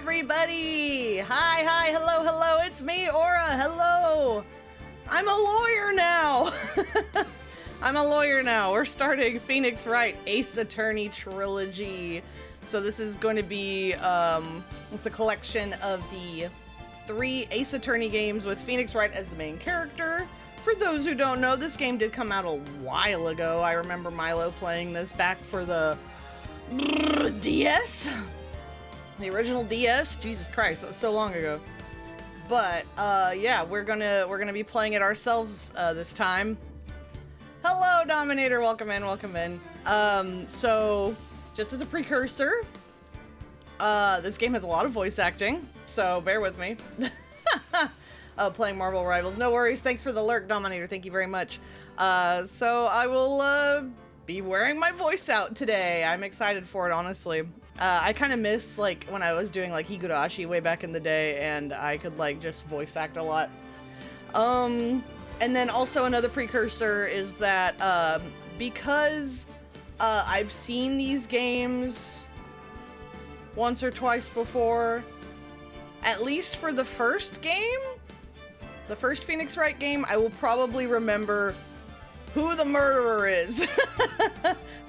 everybody! Hi, hello, hello, it's me, Aura, hello! I'm a lawyer now! I'm a lawyer now. We're starting Phoenix Wright Ace Attorney Trilogy. So this is going to be, it's a collection of the 3 Ace Attorney games with Phoenix Wright as the main character. For those who don't know, this game did come out a while ago. I remember Milo playing this back for the DS? The original DS? Jesus Christ, that was so long ago. But, yeah, we're gonna be playing it ourselves, this time. Hello, Dominator, welcome in, welcome in. So, just as a precursor, this game has a lot of voice acting, so bear with me. Playing Marvel Rivals, no worries, thanks for the lurk, Dominator, thank you very much. So I will, be wearing my voice out today. I'm excited for it, honestly. I kind of miss, like, when I was doing, like, Higurashi way back in the day, and I could, like, just voice act a lot. And then also another precursor is that, because, I've seen these games once or twice before, at least for the first game, the first Phoenix Wright game, I will probably remember who the murderer is.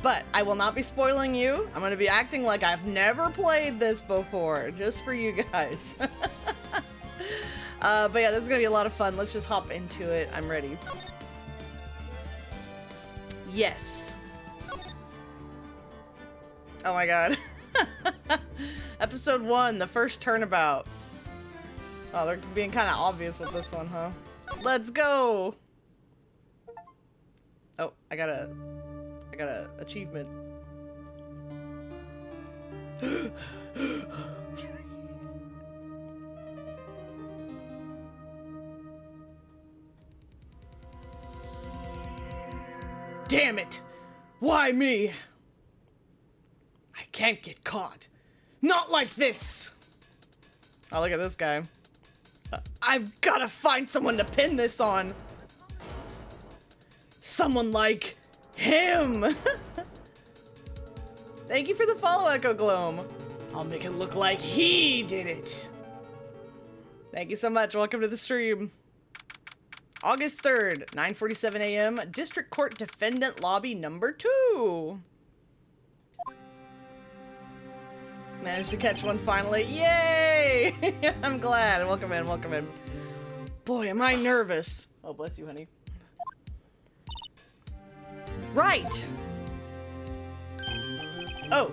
But I will not be spoiling you. I'm going to be acting like I've never played this before, just for you guys. But yeah, this is going to be a lot of fun. Let's just hop into it. I'm ready. Yes. Oh my god. Episode 1, the first turnabout. Oh, they're being kind of obvious with this one, huh? Let's go! Oh, I got a achievement. Damn it! Why me? I can't get caught. Not like this! Oh, look at this guy. I've gotta find someone to pin this on. Someone like him. Thank you for the follow, Echo Gloam. I'll make it look like he did it. Thank you so much. Welcome to the stream. August 3rd, 9:47 a.m. District Court Defendant Lobby number 2. Managed to catch one finally. Yay! I'm glad. Welcome in, welcome in. Boy, am I nervous. Oh, bless you, honey. Right. Oh,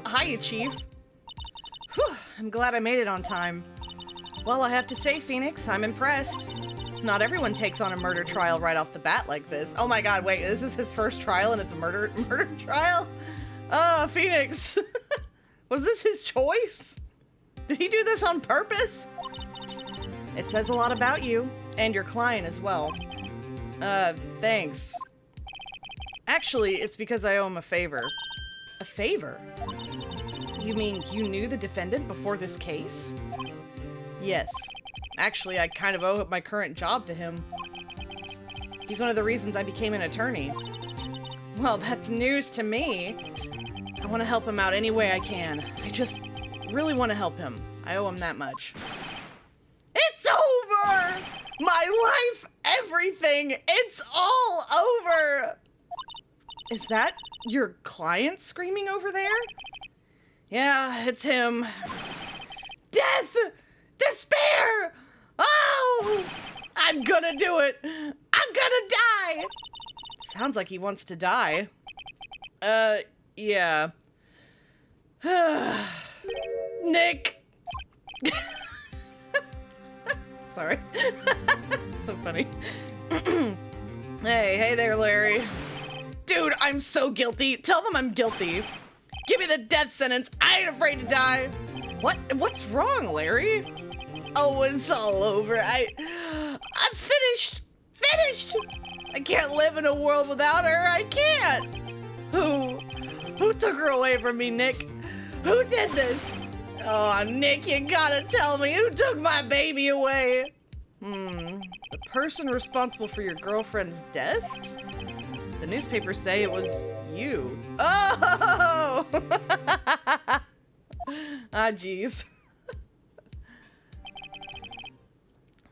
hiya, Chief. Whew, I'm glad I made it on time. Well, I have to say, Phoenix, I'm impressed. Not everyone takes on a murder trial right off the bat like this. Oh my god, wait, this is his first trial and it's a murder trial? Oh, Phoenix. Was this his choice? Did he do this on purpose? It says a lot about you, and your client as well. Thanks. Actually, it's because I owe him a favor. A favor? You mean you knew the defendant before this case? Yes. Actually, I kind of owe my current job to him. He's one of the reasons I became an attorney. Well, that's news to me. I want to help him out any way I can. I just really want to help him. I owe him that much. It's over! My life, everything, it's all over! Is that your client screaming over there? Yeah, it's him. Death! Despair! Oh! I'm gonna do it! I'm gonna die! Sounds like he wants to die. Yeah. Nick! Sorry. So funny. Hey there, Larry. Dude, I'm so guilty. Tell them I'm guilty. Give me the death sentence. I ain't afraid to die. What's wrong, Larry? Oh, it's all over. I'm finished. Finished! I can't live in a world without her. I can't. Who took her away from me, Nick? Who did this? Oh, Nick, you gotta tell me who took my baby away. The person responsible for your girlfriend's death? The newspapers say it was you. Oh! Ah, jeez.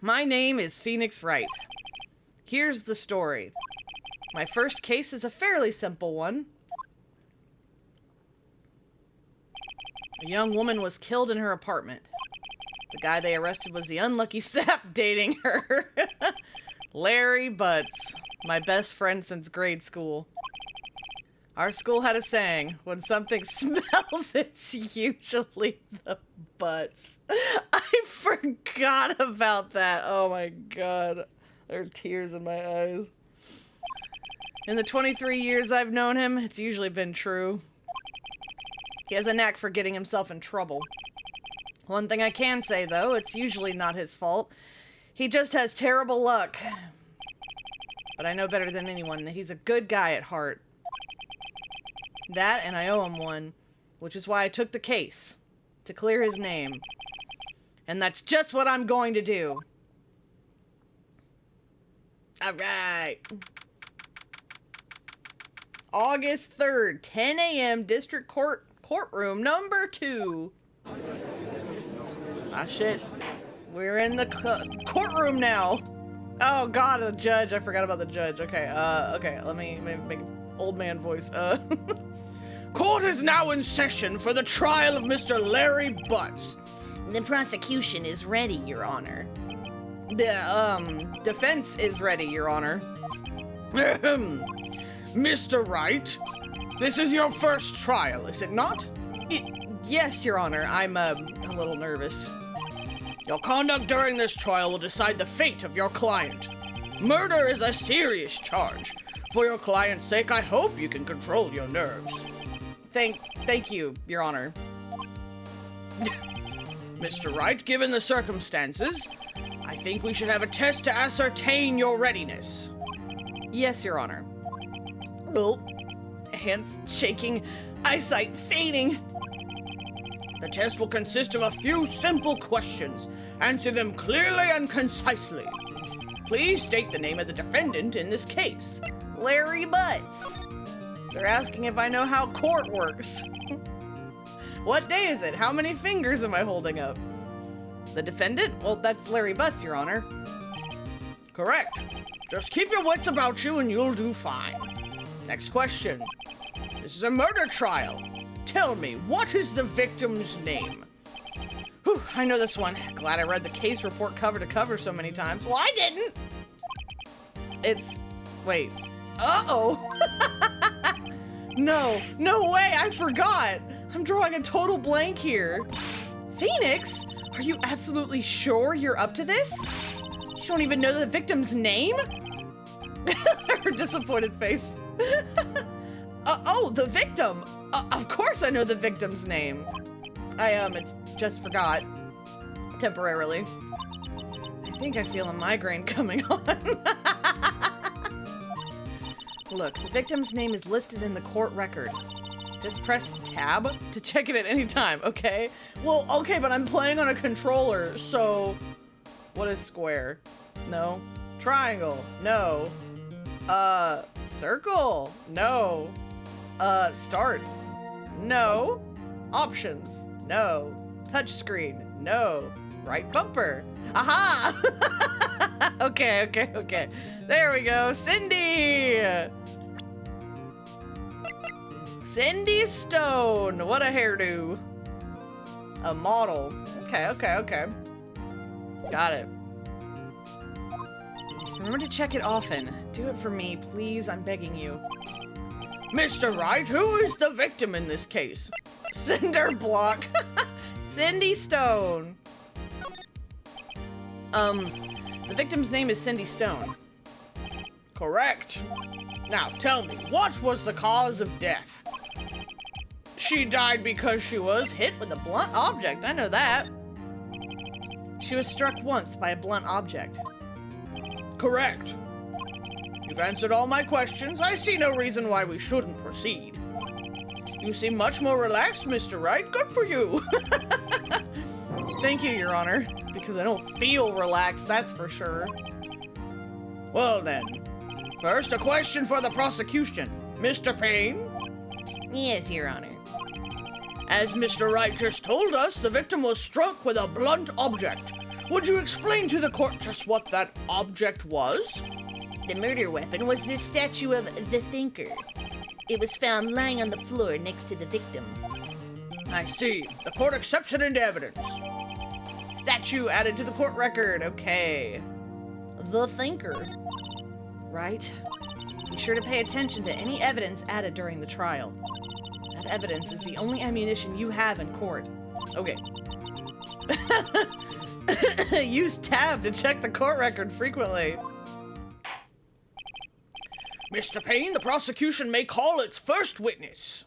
My name is Phoenix Wright. Here's the story. My first case is a fairly simple one. A young woman was killed in her apartment. The guy they arrested was the unlucky sap dating her. Larry Butts, my best friend since grade school. Our school had a saying, when something smells, it's usually the butts. I forgot about that. Oh my god. There are tears in my eyes. In the 23 years I've known him, it's usually been true. He has a knack for getting himself in trouble. One thing I can say, though, it's usually not his fault. He just has terrible luck. But I know better than anyone that he's a good guy at heart. That, and I owe him one, which is why I took the case, to clear his name. And that's just what I'm going to do. Alright. August 3rd, 10 a.m., District Courtroom number 2. Ah, shit. We're in the courtroom now. Oh, God, the judge. I forgot about the judge. Okay, okay. Let me make old man voice. Court is now in session for the trial of Mr. Larry Butts. The prosecution is ready, Your Honor. The, defense is ready, Your Honor. Mr. Wright, this is your first trial, is it not? Yes, Your Honor. I'm, a little nervous. Your conduct during this trial will decide the fate of your client. Murder is a serious charge. For your client's sake, I hope you can control your nerves. Thank you, Your Honor. Mr. Wright, given the circumstances, I think we should have a test to ascertain your readiness. Yes, Your Honor. Oh, hands shaking, eyesight fading. The test will consist of a few simple questions. Answer them clearly and concisely. Please state the name of the defendant in this case. Larry Butts. They're asking if I know how court works. What day is it? How many fingers am I holding up? The defendant? Well, that's Larry Butts, Your Honor. Correct. Just keep your wits about you and you'll do fine. Next question. This is a murder trial. Tell me, what is the victim's name? Whew, I know this one. Glad I read the case report cover to cover so many times. Well, I didn't! It's... wait. Uh-oh! No way, I forgot! I'm drawing a total blank here. Phoenix? Are you absolutely sure you're up to this? You don't even know the victim's name? Her disappointed face. Oh, the victim! Of course I know the victim's name. It's just forgot. Temporarily. I think I feel a migraine coming on. Look, the victim's name is listed in the court record. Just press tab to check it at any time, okay? Well, okay, but I'm playing on a controller, so... What is square? No. Triangle? No. Circle? No. Start? No. Options? No. Touchscreen? No. Right bumper? Aha! Okay. There we go. Cindy! Cindy Stone. What a hairdo. A model. Okay. Got it. Remember to check it often. Do it for me, please. I'm begging you. Mr. Wright, who is the victim in this case? Cinder Block. Cindy Stone. The victim's name is Cindy Stone. Correct. Now, tell me, what was the cause of death? She died because she was hit with a blunt object. I know that. She was struck once by a blunt object. Correct. You've answered all my questions. I see no reason why we shouldn't proceed. You seem much more relaxed, Mr. Wright. Good for you. Thank you, Your Honor, because I don't feel relaxed, that's for sure. Well then, first a question for the prosecution. Mr. Payne? Yes, Your Honor. As Mr. Wright just told us, the victim was struck with a blunt object. Would you explain to the court just what that object was? The murder weapon was this statue of the Thinker. It was found lying on the floor next to the victim. I see. The court accepts it into evidence. Statue added to the court record. Okay. The Thinker. Right. Be sure to pay attention to any evidence added during the trial. That evidence is the only ammunition you have in court. Okay. Use tab to check the court record frequently. Mr. Payne, the prosecution may call its first witness.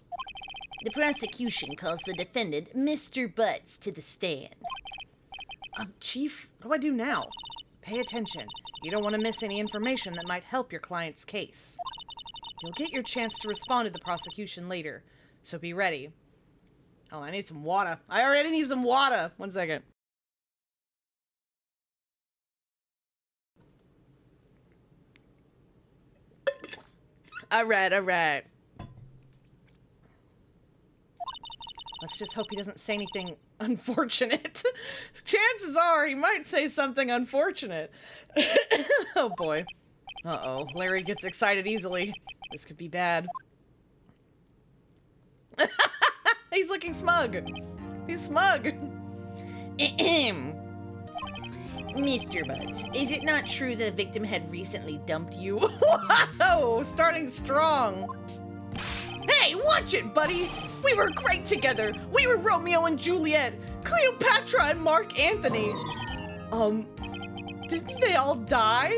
The prosecution calls the defendant, Mr. Butts, to the stand. Chief, what do I do now? Pay attention. You don't want to miss any information that might help your client's case. You'll get your chance to respond to the prosecution later, so be ready. Oh, I need some water. I already need some water. 1 second. All right. Let's just hope he doesn't say anything unfortunate. Chances are he might say something unfortunate. Oh boy. Uh-oh. Larry gets excited easily. This could be bad. He's looking smug. He's smug. Mr. Butts, is it not true the victim had recently dumped you? Wow! Starting strong. Hey, watch it, buddy! We were great together! We were Romeo and Juliet! Cleopatra and Mark Anthony! Didn't they all die?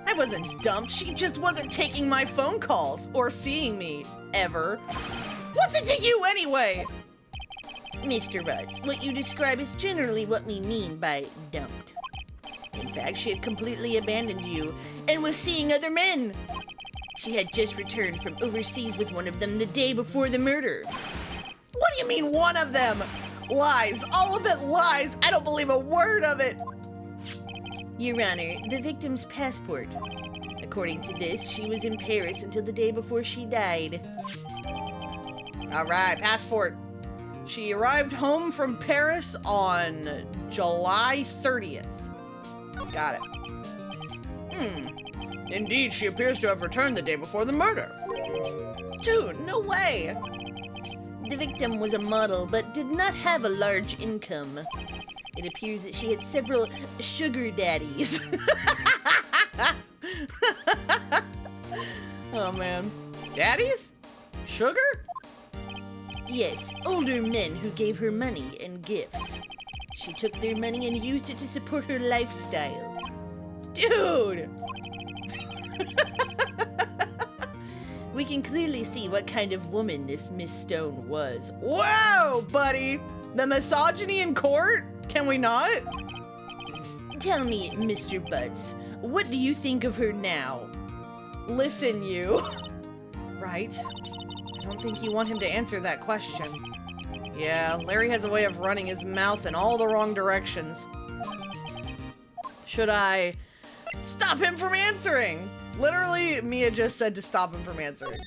I wasn't dumped, she just wasn't taking my phone calls or seeing me, ever. What's it to you anyway? Mr. Butts, what you describe is generally what we mean by dumped. In fact, she had completely abandoned you and was seeing other men. She had just returned from overseas with one of them the day before the murder. What do you mean, one of them? Lies. All of it lies. I don't believe a word of it. Your Honor, the victim's passport. According to this, she was in Paris until the day before she died. All right, passport. She arrived home from Paris on July 30th. Got it. Indeed, she appears to have returned the day before the murder. Dude, no way. The victim was a model, but did not have a large income. It appears that she had several sugar daddies. Oh, man. Daddies? Sugar? Yes, older men who gave her money and gifts. She took their money and used it to support her lifestyle. Dude! We can clearly see what kind of woman this Miss Stone was. Whoa, buddy! The misogyny in court? Can we not? Tell me, Mr. Butts, what do you think of her now? Listen, you. Right? I don't think you want him to answer that question. Yeah, Larry has a way of running his mouth in all the wrong directions. Should I stop him from answering? Literally, Mia just said to stop him from answering.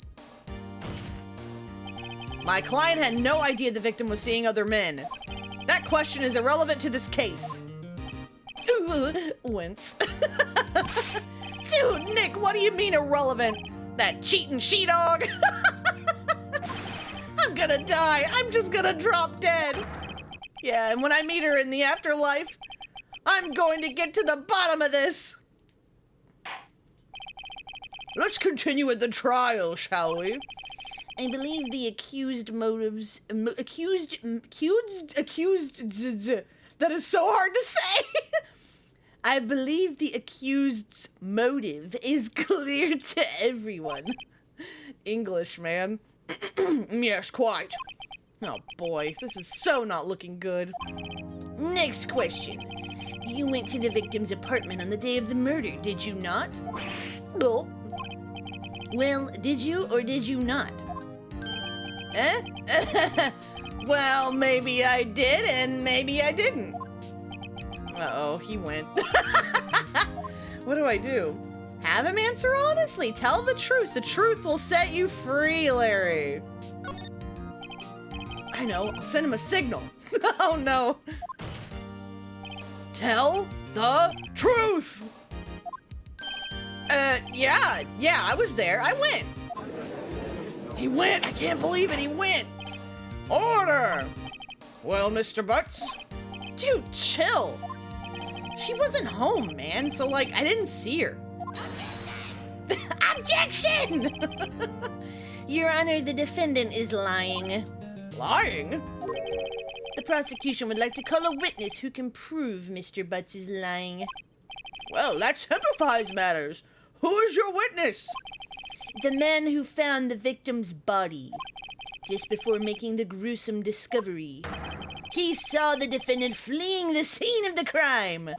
My client had no idea the victim was seeing other men. That question is irrelevant to this case. Wince. Dude, Nick, what do you mean irrelevant? That cheating she-dog? I'm gonna die. I'm just gonna drop dead. Yeah, and when I meet her in the afterlife, I'm going to get to the bottom of this. Let's continue with the trial, shall we? I believe the accused motives... That is so hard to say. I believe the accused's motive is clear to everyone. English, man. Yes, quite. Oh boy, this is so not looking good. Next question. You went to the victim's apartment on the day of the murder, did you not? Oh. Well, did you or did you not? Well, maybe I did and maybe I didn't. Uh-oh, he went. What do I do? Have him answer honestly. Tell the truth. The truth will set you free, Larry. I know. I'll send him a signal. Oh, no. Tell the truth! Yeah, I was there. I went. He went. I can't believe it. He went. Order! Well, Mr. Butts? Dude, chill. She wasn't home, man, so, like, I didn't see her. Objection! Your Honor, the defendant is lying. Lying? The prosecution would like to call a witness who can prove Mr. Butts is lying. Well, that simplifies matters. Who is your witness? The man who found the victim's body just before making the gruesome discovery. He saw the defendant fleeing the scene of the crime.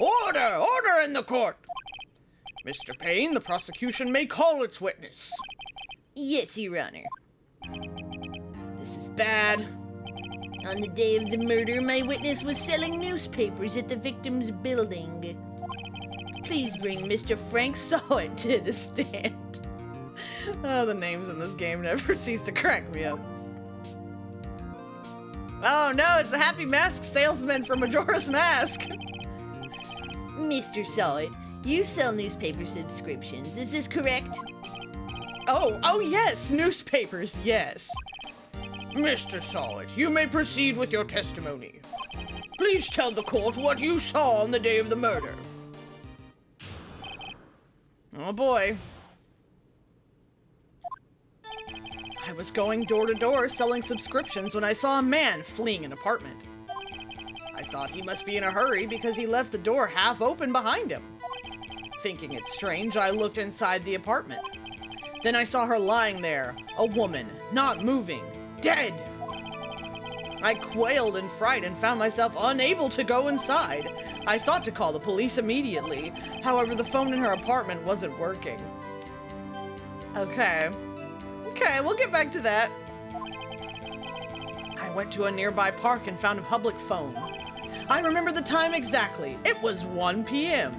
Order! Order in the court! Mr. Payne, the prosecution may call its witness. Yes, Your Honor. This is bad. On the day of the murder, my witness was selling newspapers at the victim's building. Please bring Mr. Frank Sawit to the stand. Oh, the names in this game never cease to crack me up. Oh no, it's the Happy Mask salesman from Majora's Mask. Mr. Sawit, you sell newspaper subscriptions, is this correct? Oh yes, newspapers, yes. Mr. Solid, you may proceed with your testimony. Please tell the court what you saw on the day of the murder. Oh boy. I was going door to door selling subscriptions when I saw a man fleeing an apartment. I thought he must be in a hurry because he left the door half open behind him. Thinking it strange, I looked inside the apartment. Then I saw her lying there, a woman, not moving, dead. I quailed in fright and found myself unable to go inside. I thought to call the police immediately. However, the phone in her apartment wasn't working. Okay, we'll get back to that. I went to a nearby park and found a public phone. I remember the time exactly. It was 1 p.m.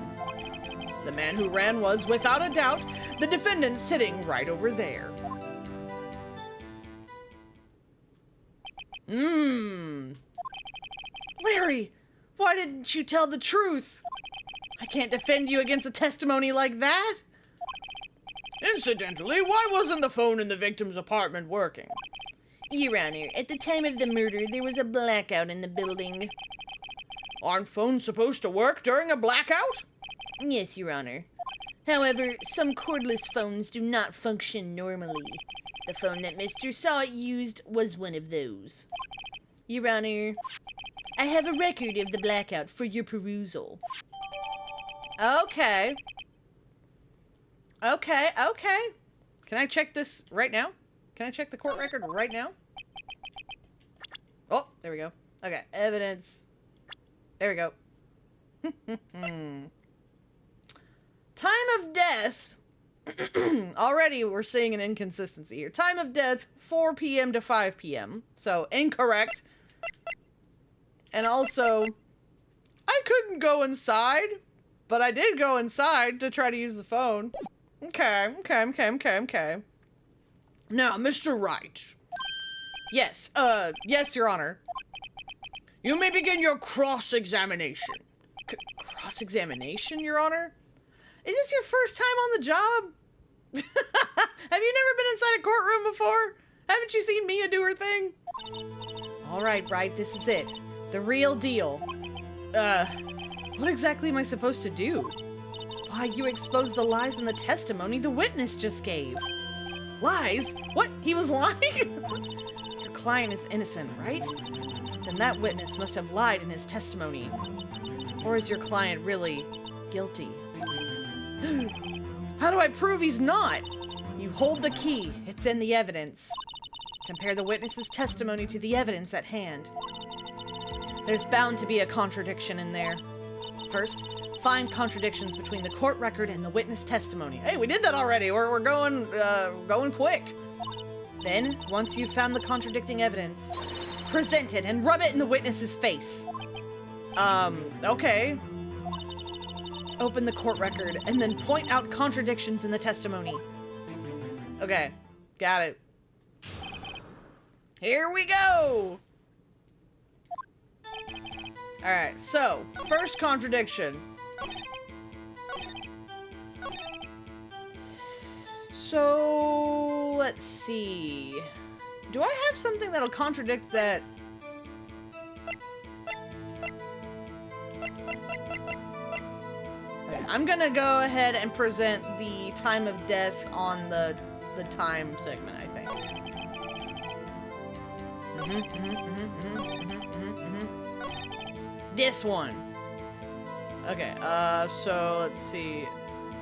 The man who ran was, without a doubt, the defendant sitting right over there. Larry, why didn't you tell the truth? I can't defend you against a testimony like that. Incidentally, why wasn't the phone in the victim's apartment working? Your Honor, at the time of the murder, there was a blackout in the building. Aren't phones supposed to work during a blackout? Yes, Your Honor. However, some cordless phones do not function normally. The phone that Mr. Sawit used was one of those. Your Honor, I have a record of the blackout for your perusal. Okay. Can I check this right now? Can I check the court record right now? Oh, there we go. Okay, evidence. There we go. Time of death. Already we're seeing an inconsistency here. Time of death, 4 p.m. to 5 p.m. So, incorrect. And also, I couldn't go inside, but I did go inside to try to use the phone. Okay. Now, Mr. Wright. Yes, Your Honor. You may begin your cross-examination. Cross-examination, Your Honor? Is this your first time on the job? Have you never been inside a courtroom before? Haven't you seen Mia do her thing? All right, Wright, this is it. The real deal. What exactly am I supposed to do? Why, you exposed the lies in the testimony the witness just gave. Lies? What? He was lying? Your client is innocent, right? Then that witness must have lied in his testimony. Or is your client really guilty? How do I prove he's not? You hold the key. It's in the evidence. Compare the witness's testimony to the evidence at hand. There's bound to be a contradiction in there. First, find contradictions between the court record and the witness testimony. Hey, we did that already. We're going quick. Then, once you've found the contradicting evidence, present it and rub it in the witness's face. Okay. Open the court record and then point out contradictions in the testimony. Okay, got it. Here we go. Alright, so, first contradiction. So, let's see. Do I have something that'll contradict that? Okay, I'm gonna go ahead and present the time of death on the time segment, I think. This one. Okay, so let's see.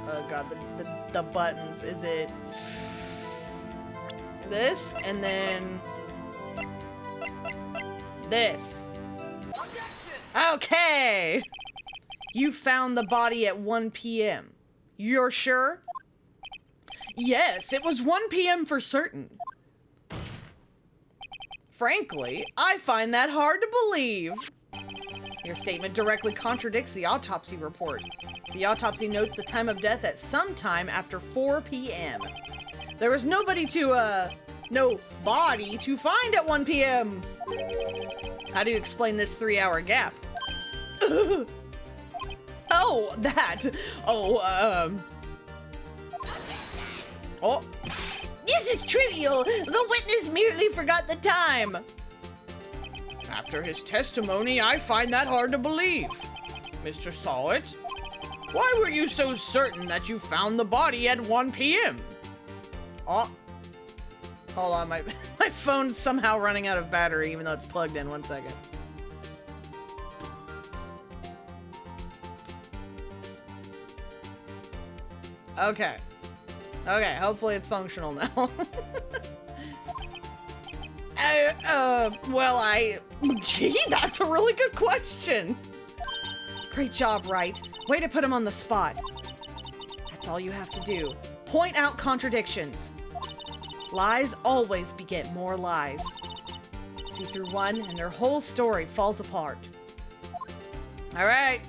Oh god, the buttons. Is it this and then this? Okay! You found the body at 1 p.m. You're sure? Yes, it was 1 p.m. for certain. Frankly, I find that hard to believe. Your statement directly contradicts the autopsy report. The autopsy notes the time of death at some time after 4 p.m. There was no body to find at 1 p.m. How do you explain this 3-hour gap? Oh, that. Oh. This is trivial. The witness merely forgot the time. After his testimony, I find that hard to believe. Mr. Sawit, why were you so certain that you found the body at 1 p.m.? Oh. Hold on, my phone's somehow running out of battery, even though it's plugged in. 1 second. Okay. Okay, hopefully it's functional now. Gee, that's a really good question. Great job, Wright. Way to put him on the spot. That's all you have to do. Point out contradictions. Lies always beget more lies. See through one, and their whole story falls apart. All right.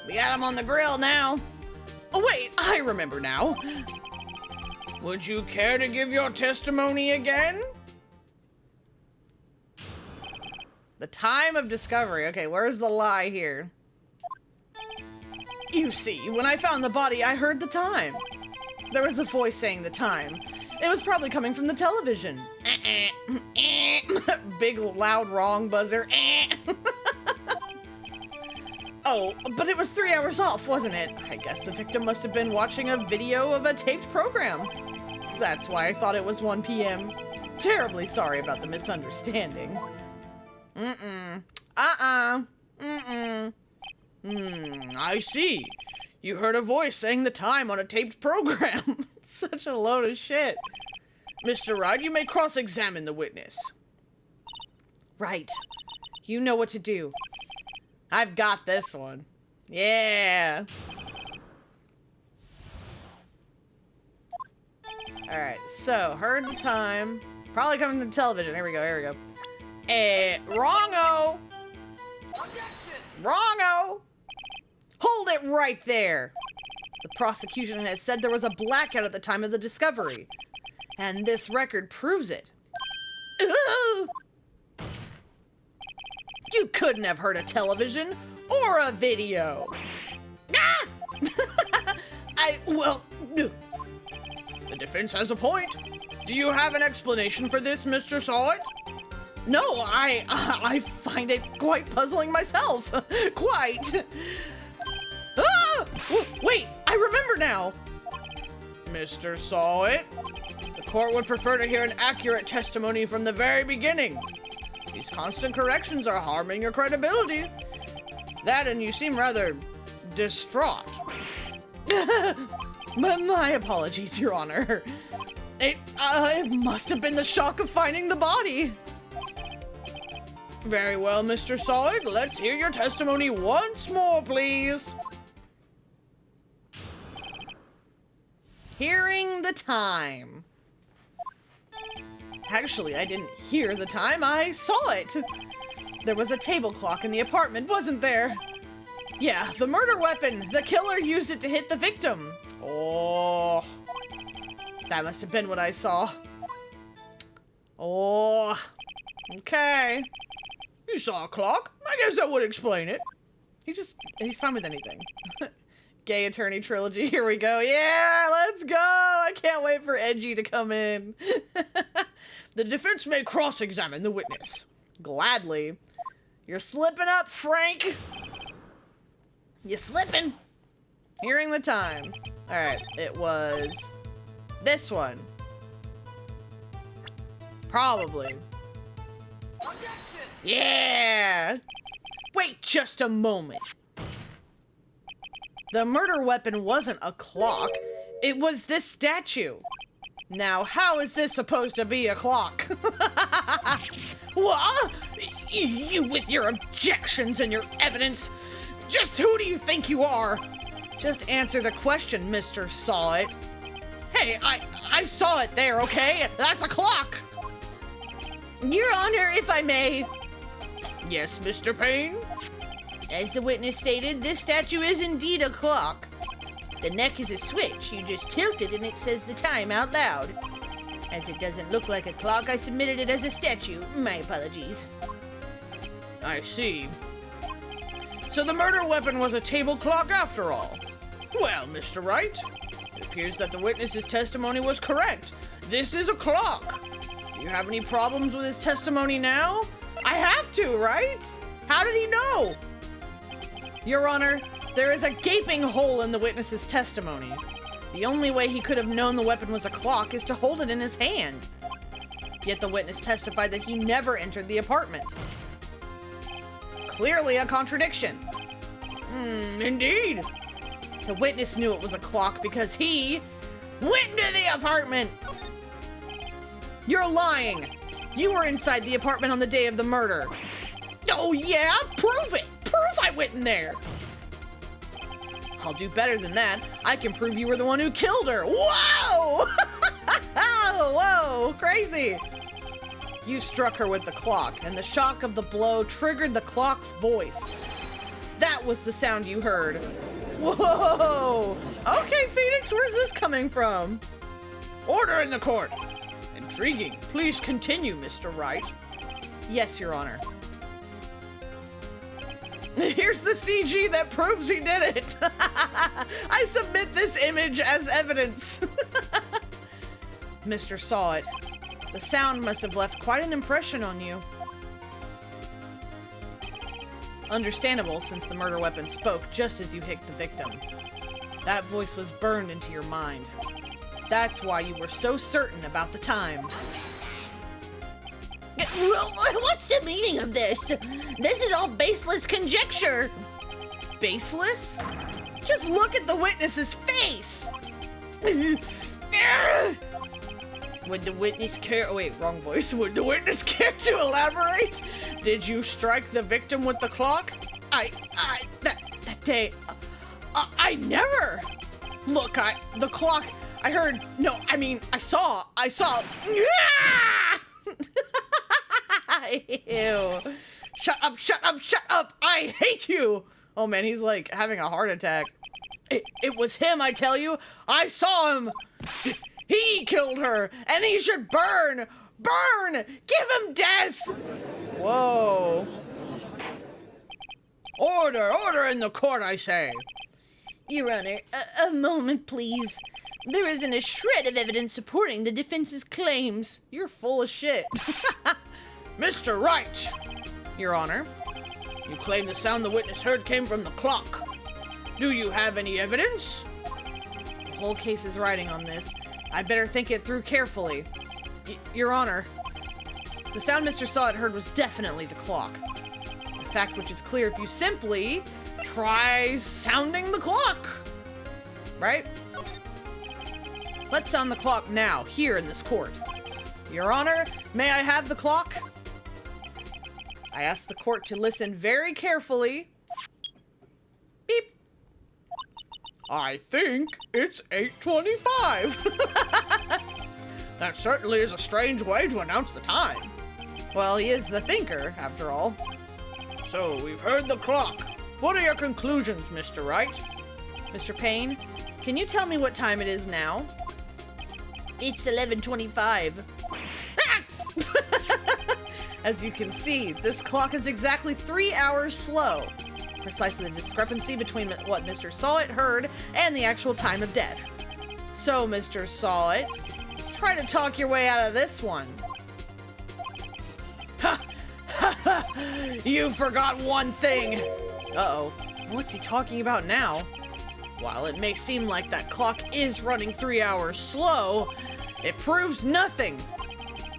We got him on the grill now. Oh, wait, I remember now. Would you care to give your testimony again? The time of discovery. Okay, where's the lie here? You see, when I found the body, I heard the time. There was a voice saying the time. It was probably coming from the television. Big, loud, wrong buzzer. Oh, but it was 3 hours off, wasn't it? I guess the victim must have been watching a video of a taped program. That's why I thought it was 1 p.m. Terribly sorry about the misunderstanding. I see. You heard a voice saying the time on a taped program. Such a load of shit. Mr. Wright, you may cross-examine the witness. Right. You know what to do. I've got this one. Yeah. Alright, so, heard the time. Probably coming from the television. Here we go, here we go. Wrong-o! Objection! Wrong-o! Hold it right there! The prosecution has said there was a blackout at the time of the discovery. And this record proves it. Ooh. You couldn't have heard a television or a video. Ah! The defense has a point. Do you have an explanation for this, Mr. Sawit? No, I find it quite puzzling myself. Quite. Ah! Wait, I remember now. Mr. Sawit, the court would prefer to hear an accurate testimony from the very beginning. These constant corrections are harming your credibility. That and you seem rather distraught. My apologies, Your Honor. It must have been the shock of finding the body. Very well, Mr. Sawit. Let's hear your testimony once more, please. Hearing the time. Actually, I didn't hear the time, I saw it. There was a table clock in the apartment, wasn't there? Yeah, the murder weapon. The killer used it to hit the victim. Oh, that must have been what I saw. Oh, okay. You saw a clock? I guess that would explain it. He's fine with anything. Gay attorney trilogy, here we go. Yeah, let's go! I can't wait for Edgy to come in. The defense may cross-examine the witness. Gladly. You're slipping up, Frank! You slipping? Hearing the time. Alright, it was this one. Probably. Objection! Yeah! Wait just a moment. The murder weapon wasn't a clock. It was this statue. Now, how is this supposed to be a clock? What? You with your objections and your evidence. Just who do you think you are? Just answer the question, Mr. Saw It. Hey, I saw it there, okay? That's a clock. Your Honor, if I may. Yes, Mr. Payne? As the witness stated, this statue is indeed a clock. The neck is a switch. You just tilt it and it says the time out loud. As it doesn't look like a clock, I submitted it as a statue. My apologies. I see. So the murder weapon was a table clock after all. Well, Mr. Wright, it appears that the witness's testimony was correct. This is a clock. Do you have any problems with his testimony now? I have to, right? How did he know? Your Honor, there is a gaping hole in the witness's testimony. The only way he could have known the weapon was a clock is to hold it in his hand. Yet the witness testified that he never entered the apartment. Clearly a contradiction. Indeed. The witness knew it was a clock because he went into the apartment. You're lying. You were inside the apartment on the day of the murder. Oh yeah? Prove it. Prove I went in there. I'll do better than that. I can prove you were the one who killed her. Whoa! Whoa, crazy. You struck her with the clock, and the shock of the blow triggered the clock's voice. That was the sound you heard. Whoa! Okay, Phoenix, where's this coming from? Order in the court. Intriguing. Please continue, Mr. Wright. Yes, Your Honor. Here's the CG that proves he did it. I submit this image as evidence. Mr. Saw It. The sound must have left quite an impression on you. Understandable, since the murder weapon spoke just as you hit the victim. That voice was burned into your mind. That's why you were so certain about the time. Well, what's the meaning of this? This is all baseless conjecture. Baseless? Just look at the witness's face! Would the witness care— oh wait, wrong voice. Would the witness care to elaborate? Did you strike the victim with the clock? That day, I never! Look, the clock, I heard— no, I mean, I saw. Ew. Shut up! I hate you! Oh man, he's like having a heart attack. It was him, I tell you! I saw him! He killed her, and he should burn! Burn! Give him death! Whoa. Order in the court, I say. Your Honor, a moment, please. There isn't a shred of evidence supporting the defense's claims. You're full of shit. Mr. Wright! Your Honor, you claim the sound the witness heard came from the clock. Do you have any evidence? The whole case is riding on this. I better think it through carefully. Your Honor, the sound Mr. Saw It heard was definitely the clock. A fact which is clear if you simply try sounding the clock. Right? Let's sound the clock now, here in this court. Your Honor, may I have the clock? I ask the court to listen very carefully. Beep. I think it's 8:25. That certainly is a strange way to announce the time. Well, he is the thinker, after all. So, we've heard the clock. What are your conclusions, Mr. Wright? Mr. Payne, can you tell me what time it is now? It's 11:25. As you can see, this clock is exactly 3 hours slow. Precisely the discrepancy between what Mr. Sawit heard and the actual time of death. So, Mr. Sawit, try to talk your way out of this one. Ha! Ha ha! You forgot one thing! Uh-oh. What's he talking about now? While it may seem like that clock is running 3 hours slow, it proves nothing.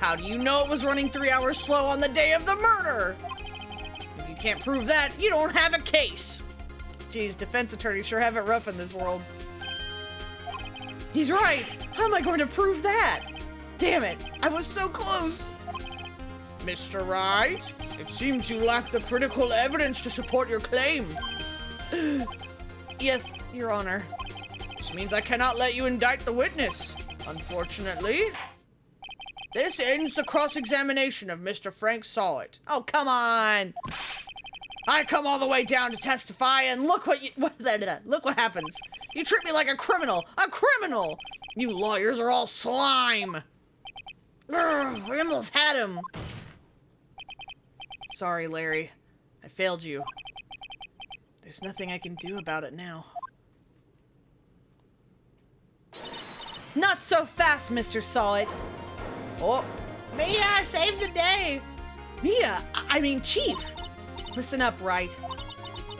How do you know it was running 3 hours slow on the day of the murder? If you can't prove that, you don't have a case. Geez, defense attorneys sure have it rough in this world. He's right. How am I going to prove that? Damn it, I was so close. Mr. Wright, it seems you lack the critical evidence to support your claim. Yes, Your Honor. This means I cannot let you indict the witness, unfortunately. This ends the cross-examination of Mr. Frank Sawit. Oh, come on! I come all the way down to testify, and look what happens. You treat me like a criminal! A criminal! You lawyers are all slime! Urgh, I almost had him. Sorry, Larry. I failed you. There's nothing I can do about it now. Not so fast, Mr. Sawit. Oh, Mia, save the day! Mia, I mean Chief. Listen up, Wright.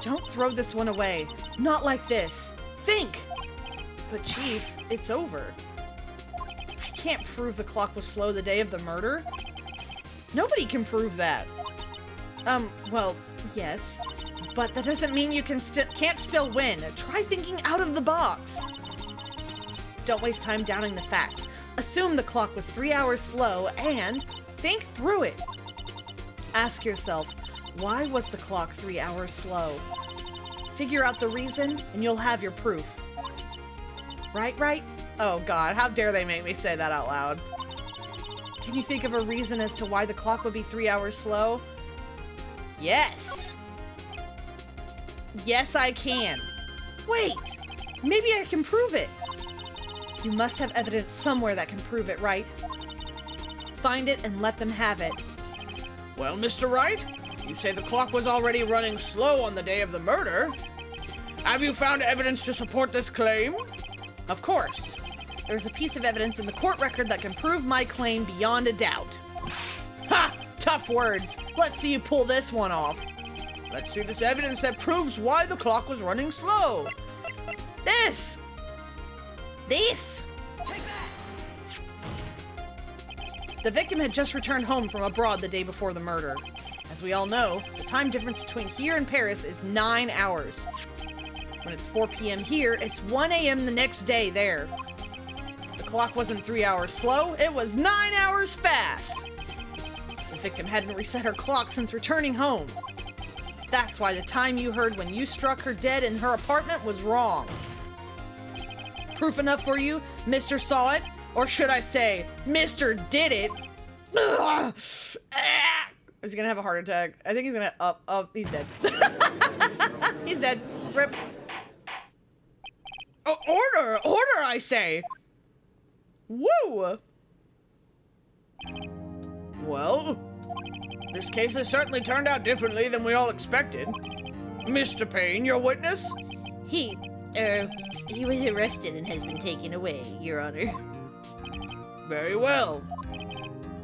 Don't throw this one away. Not like this. Think. But Chief, it's over. I can't prove the clock was slow the day of the murder. Nobody can prove that. Well, yes. But that doesn't mean you can't still win. Try thinking out of the box. Don't waste time doubting the facts. Assume the clock was 3 hours slow and think through it. Ask yourself, why was the clock 3 hours slow? Figure out the reason and you'll have your proof. Right? Oh God, how dare they make me say that out loud. Can you think of a reason as to why the clock would be 3 hours slow? Yes. Yes, I can. Wait, maybe I can prove it. You must have evidence somewhere that can prove it, right? Find it and let them have it. Well, Mr. Wright, you say the clock was already running slow on the day of the murder. Have you found evidence to support this claim? Of course. There's a piece of evidence in the court record that can prove my claim beyond a doubt. Ha! Tough words. Let's see you pull this one off. Let's see this evidence that proves why the clock was running slow. This! Take that! The victim had just returned home from abroad the day before the murder. As we all know, the time difference between here and Paris is 9 hours. When it's 4 p.m. here, it's 1 a.m. the next day there. The clock wasn't 3 hours slow, it was 9 hours fast! The victim hadn't reset her clock since returning home. That's why the time you heard when you struck her dead in her apartment was wrong. Proof enough for you, Mr. Sawit? Or should I say, Mr. Did It? Ugh. Ah. Is he gonna have a heart attack? I think he's gonna, he's dead. He's dead. Rip. Oh, order, I say. Woo! Well, this case has certainly turned out differently than we all expected. Mr. Payne, your witness? He was arrested and has been taken away, Your Honor. Very well.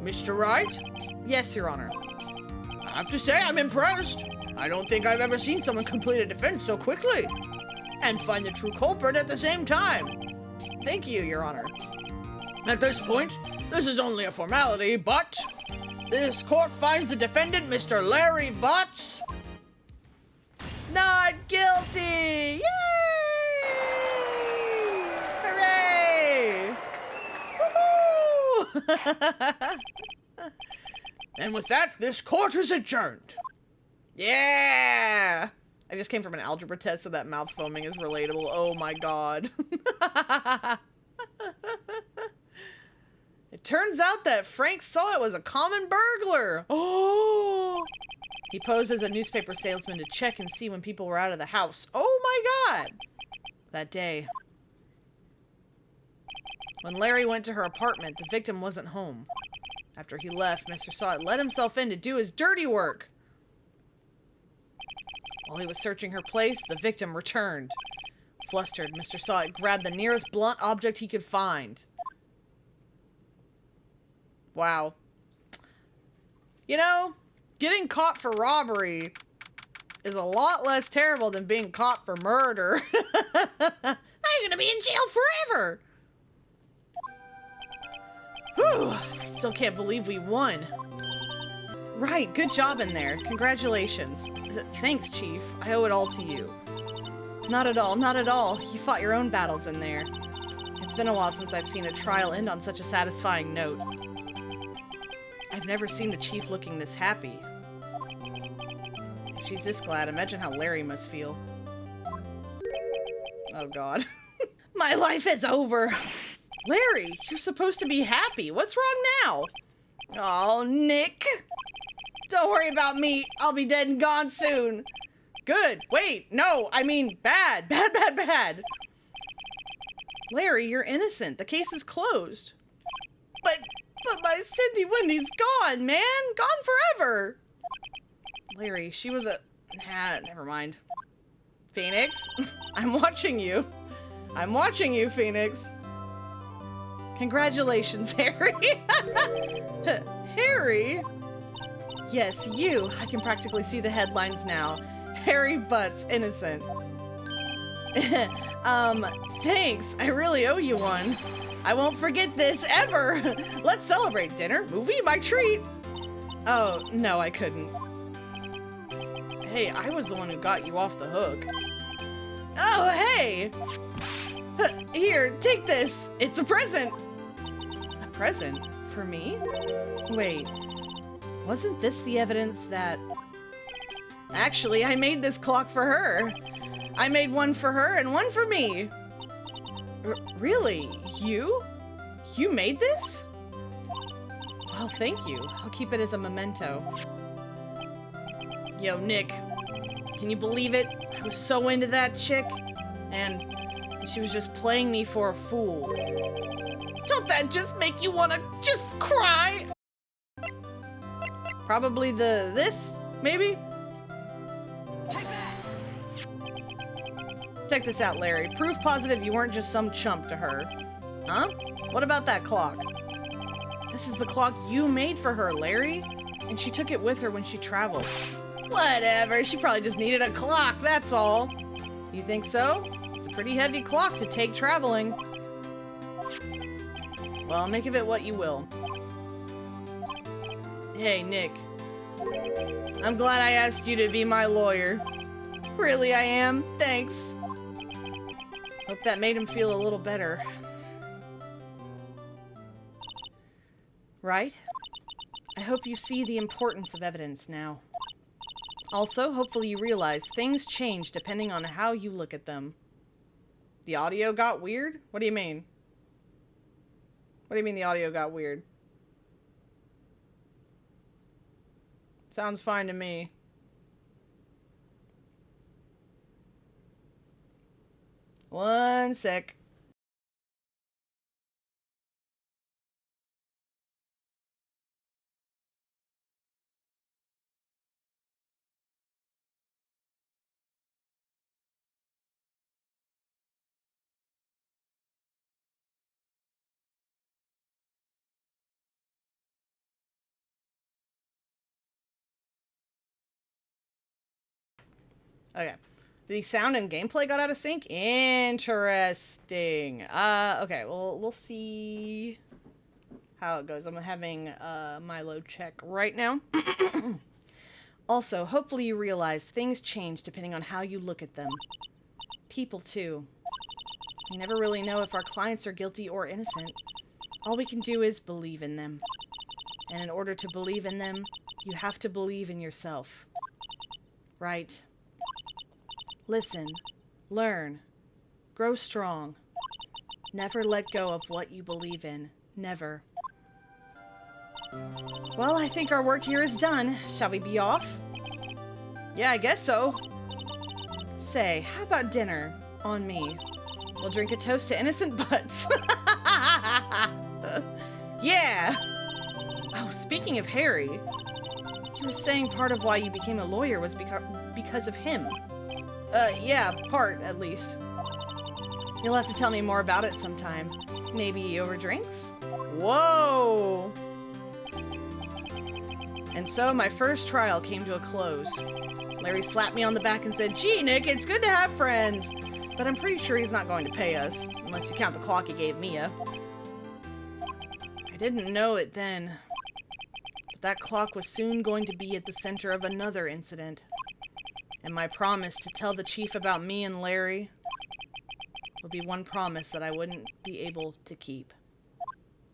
Mr. Wright? Yes, Your Honor. I have to say I'm impressed. I don't think I've ever seen someone complete a defense so quickly. And find the true culprit at the same time. Thank you, Your Honor. At this point, this is only a formality, but this court finds the defendant, Mr. Larry Butts, not guilty! Yay! Hooray! Woohoo! And with that, this court is adjourned. Yeah! I just came from an algebra test, so that mouth foaming is relatable. Oh my god. It turns out that Frank Sawit was a common burglar. Oh! He posed as a newspaper salesman to check and see when people were out of the house. Oh my god! That day, when Larry went to her apartment, the victim wasn't home. After he left, Mr. Sawit let himself in to do his dirty work. While he was searching her place, the victim returned. Flustered, Mr. Sawit grabbed the nearest blunt object he could find. Wow. You know, getting caught for robbery is a lot less terrible than being caught for murder. Now you're gonna be in jail forever! Whew, I still can't believe we won. Right, good job in there. Congratulations. Thanks, Chief. I owe it all to you. Not at all, not at all. You fought your own battles in there. It's been a while since I've seen a trial end on such a satisfying note. I've never seen the Chief looking this happy. If she's this glad, imagine how Larry must feel. Oh god. My life is over! Larry, you're supposed to be happy. What's wrong now? Oh, Nick. Don't worry about me. I'll be dead and gone soon. Good. Wait, no, I mean bad. Bad, bad, bad. Larry, you're innocent. The case is closed. But my Cindy Wendy's gone, man. Gone forever. Larry, she was a... Nah, never mind. Phoenix, I'm watching you. I'm watching you, Phoenix. Congratulations, Harry. Harry? Yes, you. I can practically see the headlines now. Harry Butts, innocent. Thanks. I really owe you one. I won't forget this, ever. Let's celebrate. Dinner? Movie? My treat. Oh, no, I couldn't. Hey, I was the one who got you off the hook. Oh, hey! Here, take this. It's a present. A present? For me? Wait, wasn't this the evidence that... Actually, I made this clock for her. I made one for her and one for me. Really? You? You made this? Well, thank you. I'll keep it as a memento. Yo, Nick, can you believe it? I was so into that chick, and she was just playing me for a fool. Don't that just make you want to just cry? Probably this, maybe? Check this out, Larry. Proof positive you weren't just some chump to her. Huh? What about that clock? This is the clock you made for her, Larry. And she took it with her when she traveled. Whatever, she probably just needed a clock, that's all. You think so? It's a pretty heavy clock to take traveling. Well, make of it what you will. Hey, Nick. I'm glad I asked you to be my lawyer. Really, I am. Thanks. Hope that made him feel a little better. Right? I hope you see the importance of evidence now. Also, hopefully you realize things change depending on how you look at them. The audio got weird? What do you mean? What do you mean the audio got weird? Sounds fine to me. One sec. Okay. The sound and gameplay got out of sync? Interesting. Okay, well, we'll see how it goes. I'm having Milo check right now. Also, hopefully you realize things change depending on how you look at them. People, too. We never really know if our clients are guilty or innocent. All we can do is believe in them. And in order to believe in them, you have to believe in yourself. Right? Listen, learn, grow strong. Never let go of what you believe in. Never. Well, I think our work here is done. Shall we be off? Yeah, I guess so. Say, how about dinner? On me. We'll drink a toast to innocent butts. Yeah! Oh, speaking of Harry, you were saying part of why you became a lawyer was because of him. Yeah, part, at least. You'll have to tell me more about it sometime. Maybe over drinks? Whoa! And so my first trial came to a close. Larry slapped me on the back and said, "Gee, Nick, it's good to have friends." But I'm pretty sure he's not going to pay us, unless you count the clock he gave Mia. I didn't know it then, but that clock was soon going to be at the center of another incident. And my promise to tell the chief about me and Larry would be one promise that I wouldn't be able to keep.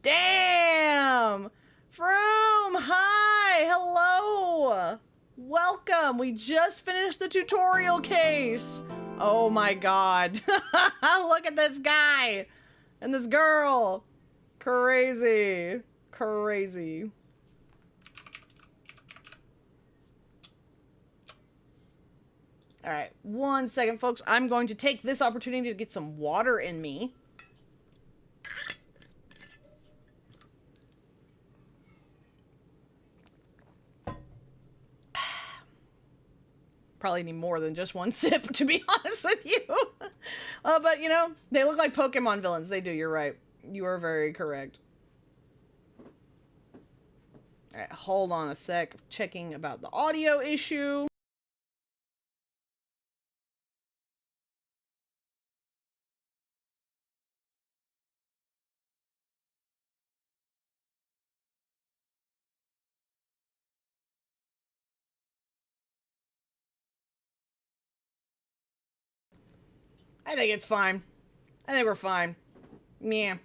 Damn! Froom! Hi! Hello! Welcome! We just finished the tutorial case! Oh my god. Look at this guy! And this girl! Crazy. Crazy. Alright, 1 second, folks. I'm going to take this opportunity to get some water in me. Probably need more than just one sip, to be honest with you. But, you know, they look like Pokemon villains. They do, you're right. You are very correct. Alright, hold on a sec. Checking about the audio issue. I think it's fine. I think we're fine. Yeah.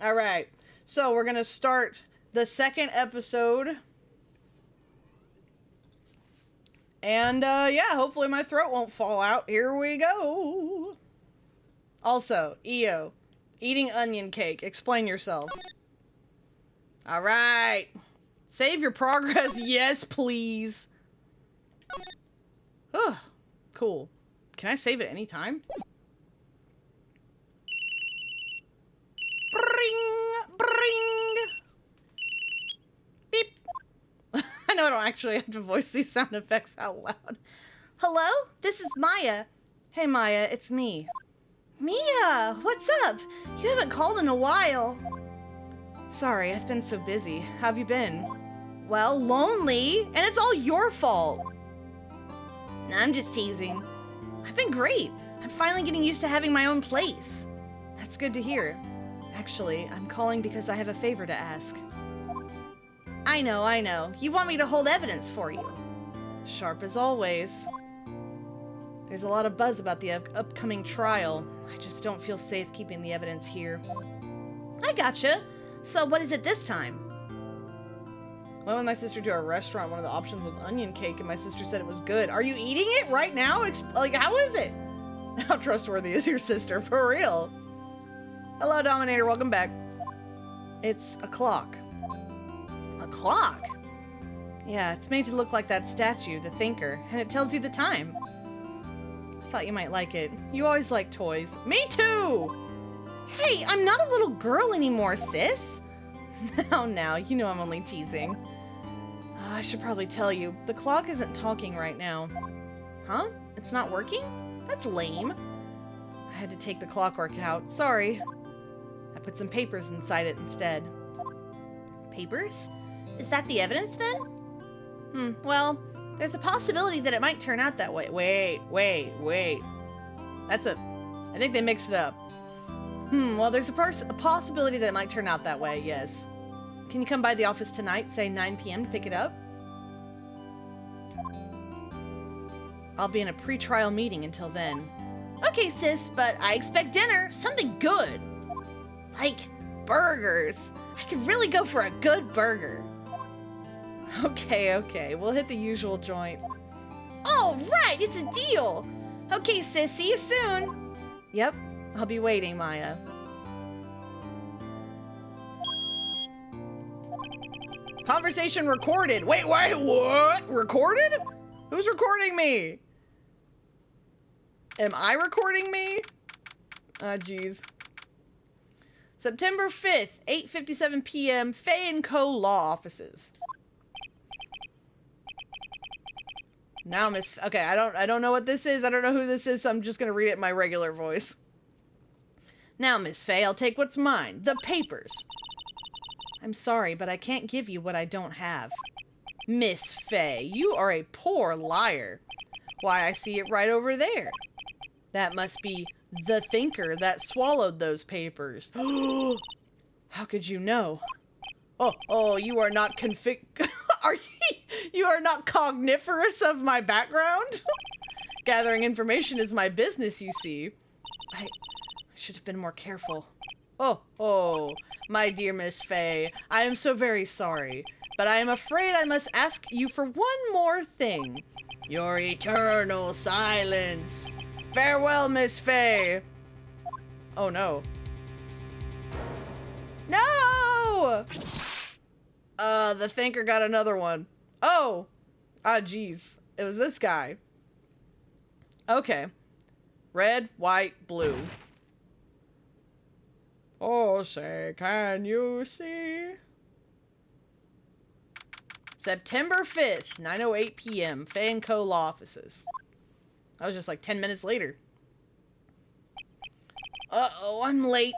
Alright. So we're gonna start the second episode. And, yeah, hopefully my throat won't fall out. Here we go. Also, EO, eating onion cake. Explain yourself. Alright. Save your progress. Yes, please. Oh, cool. Can I save at any time? Bring, bring. Beep. I know I don't actually have to voice these sound effects out loud. Hello? This is Maya. Hey, Maya, it's me. Mia, what's up? You haven't called in a while. Sorry, I've been so busy. How have you been? Well, lonely, and it's all your fault. I'm just teasing. I've been great. I'm finally getting used to having my own place. That's good to hear. Actually, I'm calling because I have a favor to ask. I know. You want me to hold evidence for you. Sharp as always. There's a lot of buzz about the upcoming trial. I just don't feel safe keeping the evidence here. I gotcha. So what is it this time? Went with my sister to a restaurant. One of the options was onion cake, and my sister said it was good. Are you eating it right now? Like, how is it? How trustworthy is your sister? For real. Hello, Dominator. Welcome back. It's a clock. A clock? Yeah, it's made to look like that statue, the Thinker, and it tells you the time. I thought you might like it. You always like toys. Me too! Hey, I'm not a little girl anymore, sis. Now, you know I'm only teasing. I should probably tell you, the clock isn't talking right now. Huh? It's not working? That's lame. I had to take the clockwork out. Sorry. I put some papers inside it instead. Papers? Is that the evidence then? Well, there's a possibility that it might turn out that way. Wait. I think they mixed it up. Well, there's a possibility that it might turn out that way, yes. Can you come by the office tonight, say 9 p.m. to pick it up? I'll be in a pre-trial meeting until then. Okay, sis, but I expect dinner. Something good. Like burgers. I could really go for a good burger. Okay. We'll hit the usual joint. All right, it's a deal. Okay, sis, see you soon. Yep, I'll be waiting, Maya. Conversation recorded. Wait, what? Recorded? Who's recording me? Am I recording me? Ah, jeez. September 5th, 8:57 p.m., Fay & Co. Law Offices. Now, Miss... Okay, I don't know what this is. I don't know who this is, so I'm just going to read it in my regular voice. Now, Miss Fay, I'll take what's mine. The papers. I'm sorry, but I can't give you what I don't have. Miss Fay, you are a poor liar. Why, I see it right over there. That must be the thinker that swallowed those papers. How could you know? Oh, you are not you are not cogniferous of my background? Gathering information is my business, you see. I should have been more careful. Oh, my dear Miss Fay, I am so very sorry, but I am afraid I must ask you for one more thing. Your eternal silence. Farewell, Miss Fay. Oh, no. No! The thinker got another one. Oh! Ah, jeez. It was this guy. Okay. Red, white, blue. Oh, say, can you see? September 5th, 9:08 p.m., Fay & Co. Law Offices. That was just like 10 minutes later. Uh-oh, I'm late.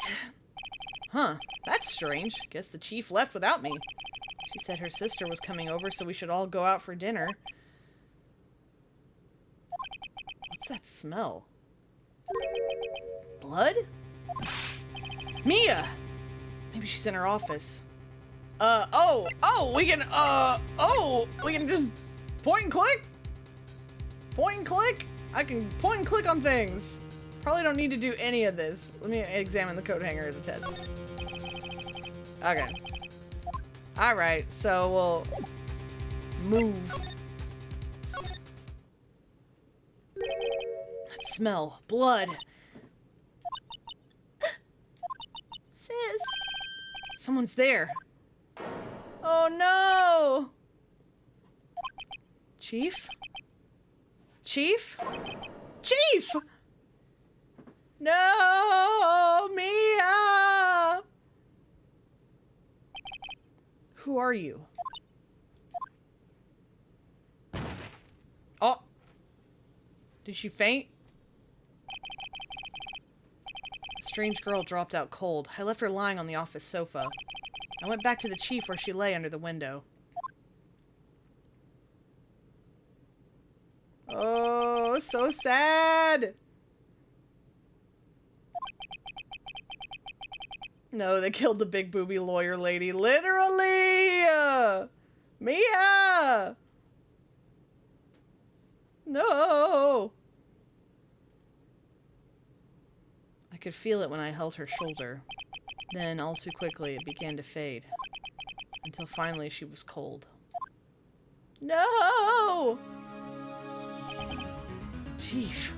Huh, that's strange. Guess the chief left without me. She said her sister was coming over, so we should all go out for dinner. What's that smell? Blood? Mia! Maybe she's in her office. We can just point and click? Point and click? I can point and click on things. Probably don't need to do any of this. Let me examine the coat hanger as a test. Okay. Alright, so we'll move. That smell. Blood. Sis. Someone's there. Oh no! Chief? Chief? Chief! No! Mia! Who are you? Oh! Did she faint? The strange girl dropped out cold. I left her lying on the office sofa. I went back to the chief where she lay under the window. Oh, so sad! No, they killed the big booby lawyer lady. Literally! Mia! No! I could feel it when I held her shoulder. Then, all too quickly, it began to fade. Until finally she was cold. No! Chief.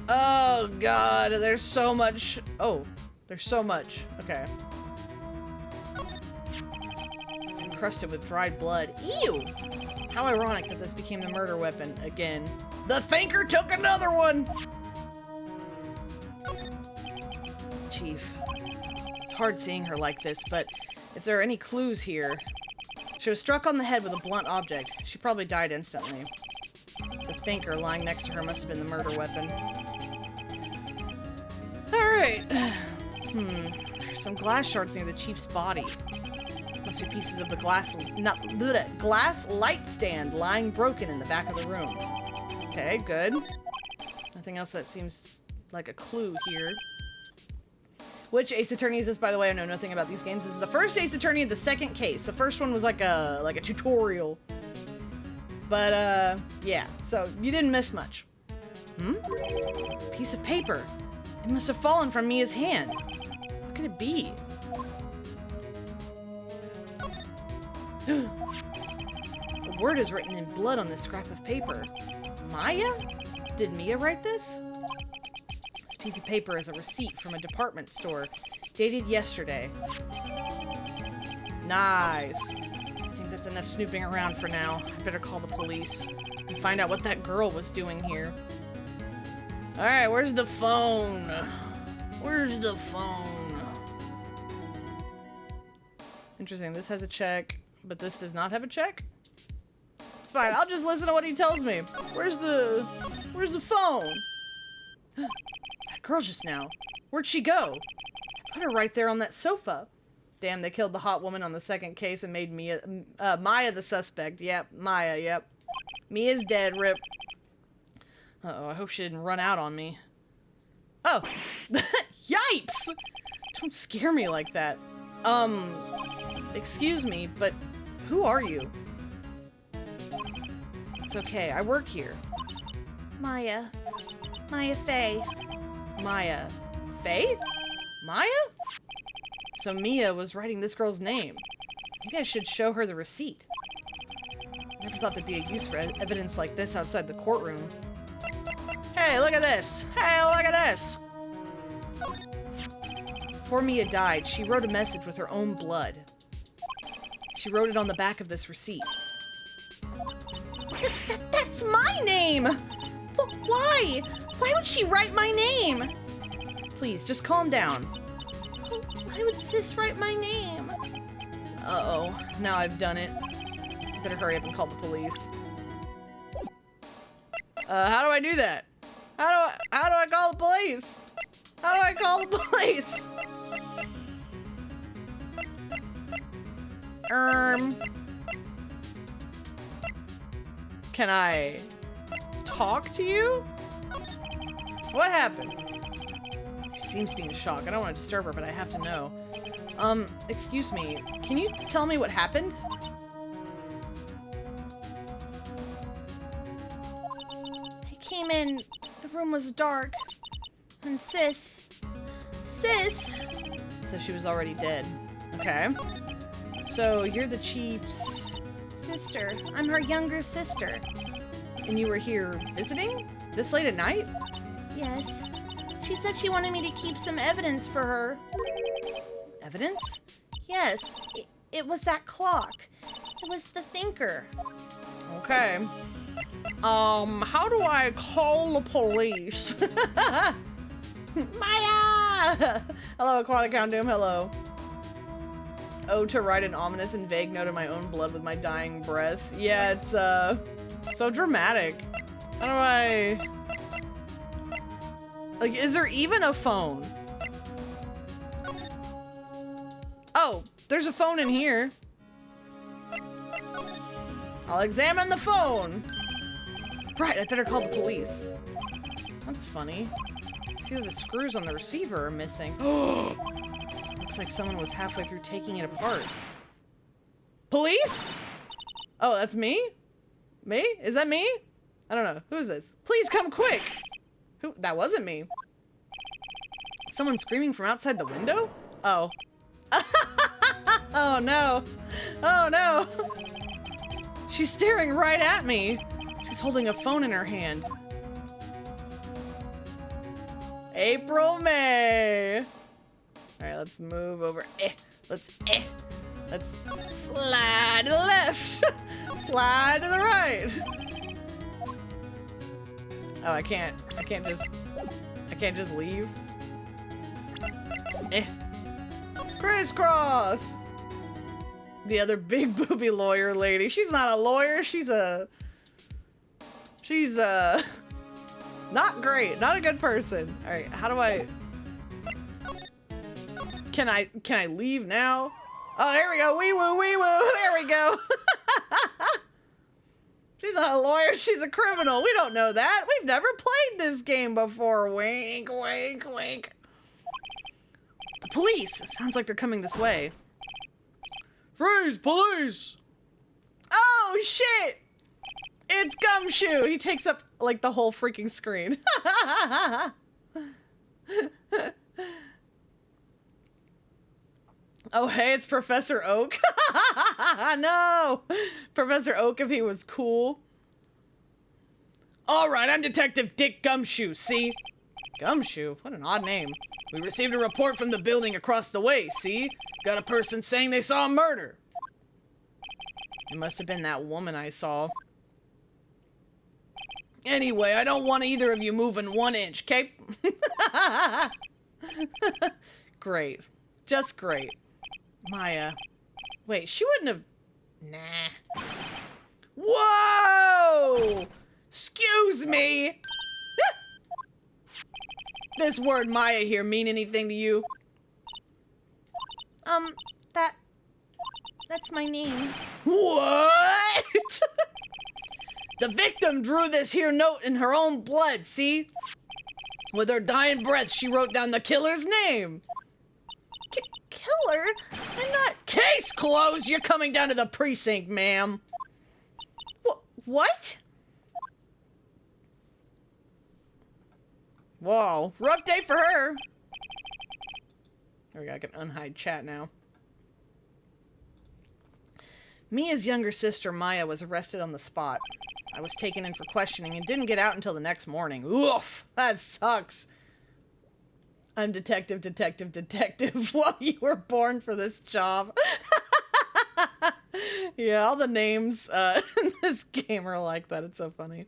Oh, God. There's so much. Oh, there's so much. Okay. It's encrusted with dried blood. Ew! How ironic that this became the murder weapon again. The thinker took another one! Chief. It's hard seeing her like this, but if there are any clues here... She was struck on the head with a blunt object. She probably died instantly. The thinker lying next to her must have been the murder weapon. Alright. There's some glass shards near the chief's body. Must be pieces of the glass light stand lying broken in the back of the room. Okay, good. Nothing else that seems like a clue here. Which Ace Attorney is this, by the way? I know nothing about these games. This is the first Ace Attorney of the second case. The first one was like a tutorial. But, yeah. So, you didn't miss much. Piece of paper. It must have fallen from Mia's hand. What could it be? A word is written in blood on this scrap of paper. Maya? Did Mia write this? This piece of paper is a receipt from a department store, dated yesterday. Nice. I think that's enough snooping around for now. I better call the police and find out what that girl was doing here. Alright, where's the phone? Where's the phone? Interesting. This has a check, but this does not have a check. It's fine. I'll just listen to what he tells me. Where's the phone? That girl just now. Where'd she go? I put her right there on that sofa. Damn, they killed the hot woman on the second case and made Maya the suspect. Yep, Maya, yep. Mia's dead, rip. Uh-oh, I hope she didn't run out on me. Oh! Yipes! Don't scare me like that. Excuse me, but who are you? It's okay, I work here. Maya. Maya Faye. Maya. Faye? Maya? So Mia was writing this girl's name. Maybe I should show her the receipt. Never thought there'd be a use for evidence like this outside the courtroom. Hey, look at this! Hey, look at this! Before Mia died, she wrote a message with her own blood. She wrote it on the back of this receipt. That's my name! Why? Why would she write my name? Please, just calm down. Why would Sis write my name? Uh-oh, now I've done it. Better hurry up and call the police. How do I do that? How do I call the police? How do I call the police? Can I talk to you? What happened? She seems to be in shock. I don't want to disturb her, but I have to know. Excuse me. Can you tell me what happened? I came in, the room was dark, and Sis. So she was already dead. Okay. So you're the chief's Sister. I'm her younger sister. and you were here visiting? This late at night? Yes. She said she wanted me to keep some evidence for her. Evidence? Yes. It was that clock. It was the thinker. Okay. How do I call the police? Maya! Hello, Aquatic Hound Doom, hello. Oh, to write an ominous and vague note in my own blood with my dying breath. Yeah, it's, so dramatic. How do I... Like, is there even a phone? Oh, there's a phone in here. I'll examine the phone. Right, I better call the police. That's funny. A few of the screws on the receiver are missing. Looks like someone was halfway through taking it apart. Police? Oh, that's me? Me? Is that me? I don't know. Who is this? Please come quick. Who? That wasn't me. Someone screaming from outside the window? Oh. Oh no. Oh no. She's staring right at me. She's holding a phone in her hand. April, May. All right, let's move over. Let's slide to the left. Slide to the right. Oh, I can't just leave. Crisscross. The other big booby lawyer lady. She's not a lawyer. She's not great. Not a good person. All right, how do I... Can I leave now? Oh, there we go. Wee woo, wee woo. There we go. She's not a lawyer. She's a criminal. We don't know that. We've never played this game before. Wink, wink, wink. The police. It sounds like they're coming this way. Freeze, police. Oh, shit. It's Gumshoe. He takes up, like, the whole freaking screen. Oh, hey, it's Professor Oak. No! Professor Oak if he was cool. All right, I'm Detective Dick Gumshoe, see? Gumshoe? What an odd name. We received a report from the building across the way, see? Got a person saying they saw a murder. It must have been that woman I saw. Anyway, I don't want either of you moving 1 inch, okay? Great. Just great. Maya. Wait, she wouldn't have... Nah. Whoa! Excuse me! This word Maya here mean anything to you? That's my name. What? The victim drew this here note in her own blood, see? With her dying breath, she wrote down the killer's name. Killer? I'm not... Case closed! You're coming down to the precinct, ma'am. What? Whoa, rough day for her. There we go, I can unhide chat now. Mia's younger sister, Maya, was arrested on the spot. I was taken in for questioning and didn't get out until the next morning. Oof, that sucks. I'm detective. Well, you were born for this job. Yeah, all the names in this game are like that. It's so funny.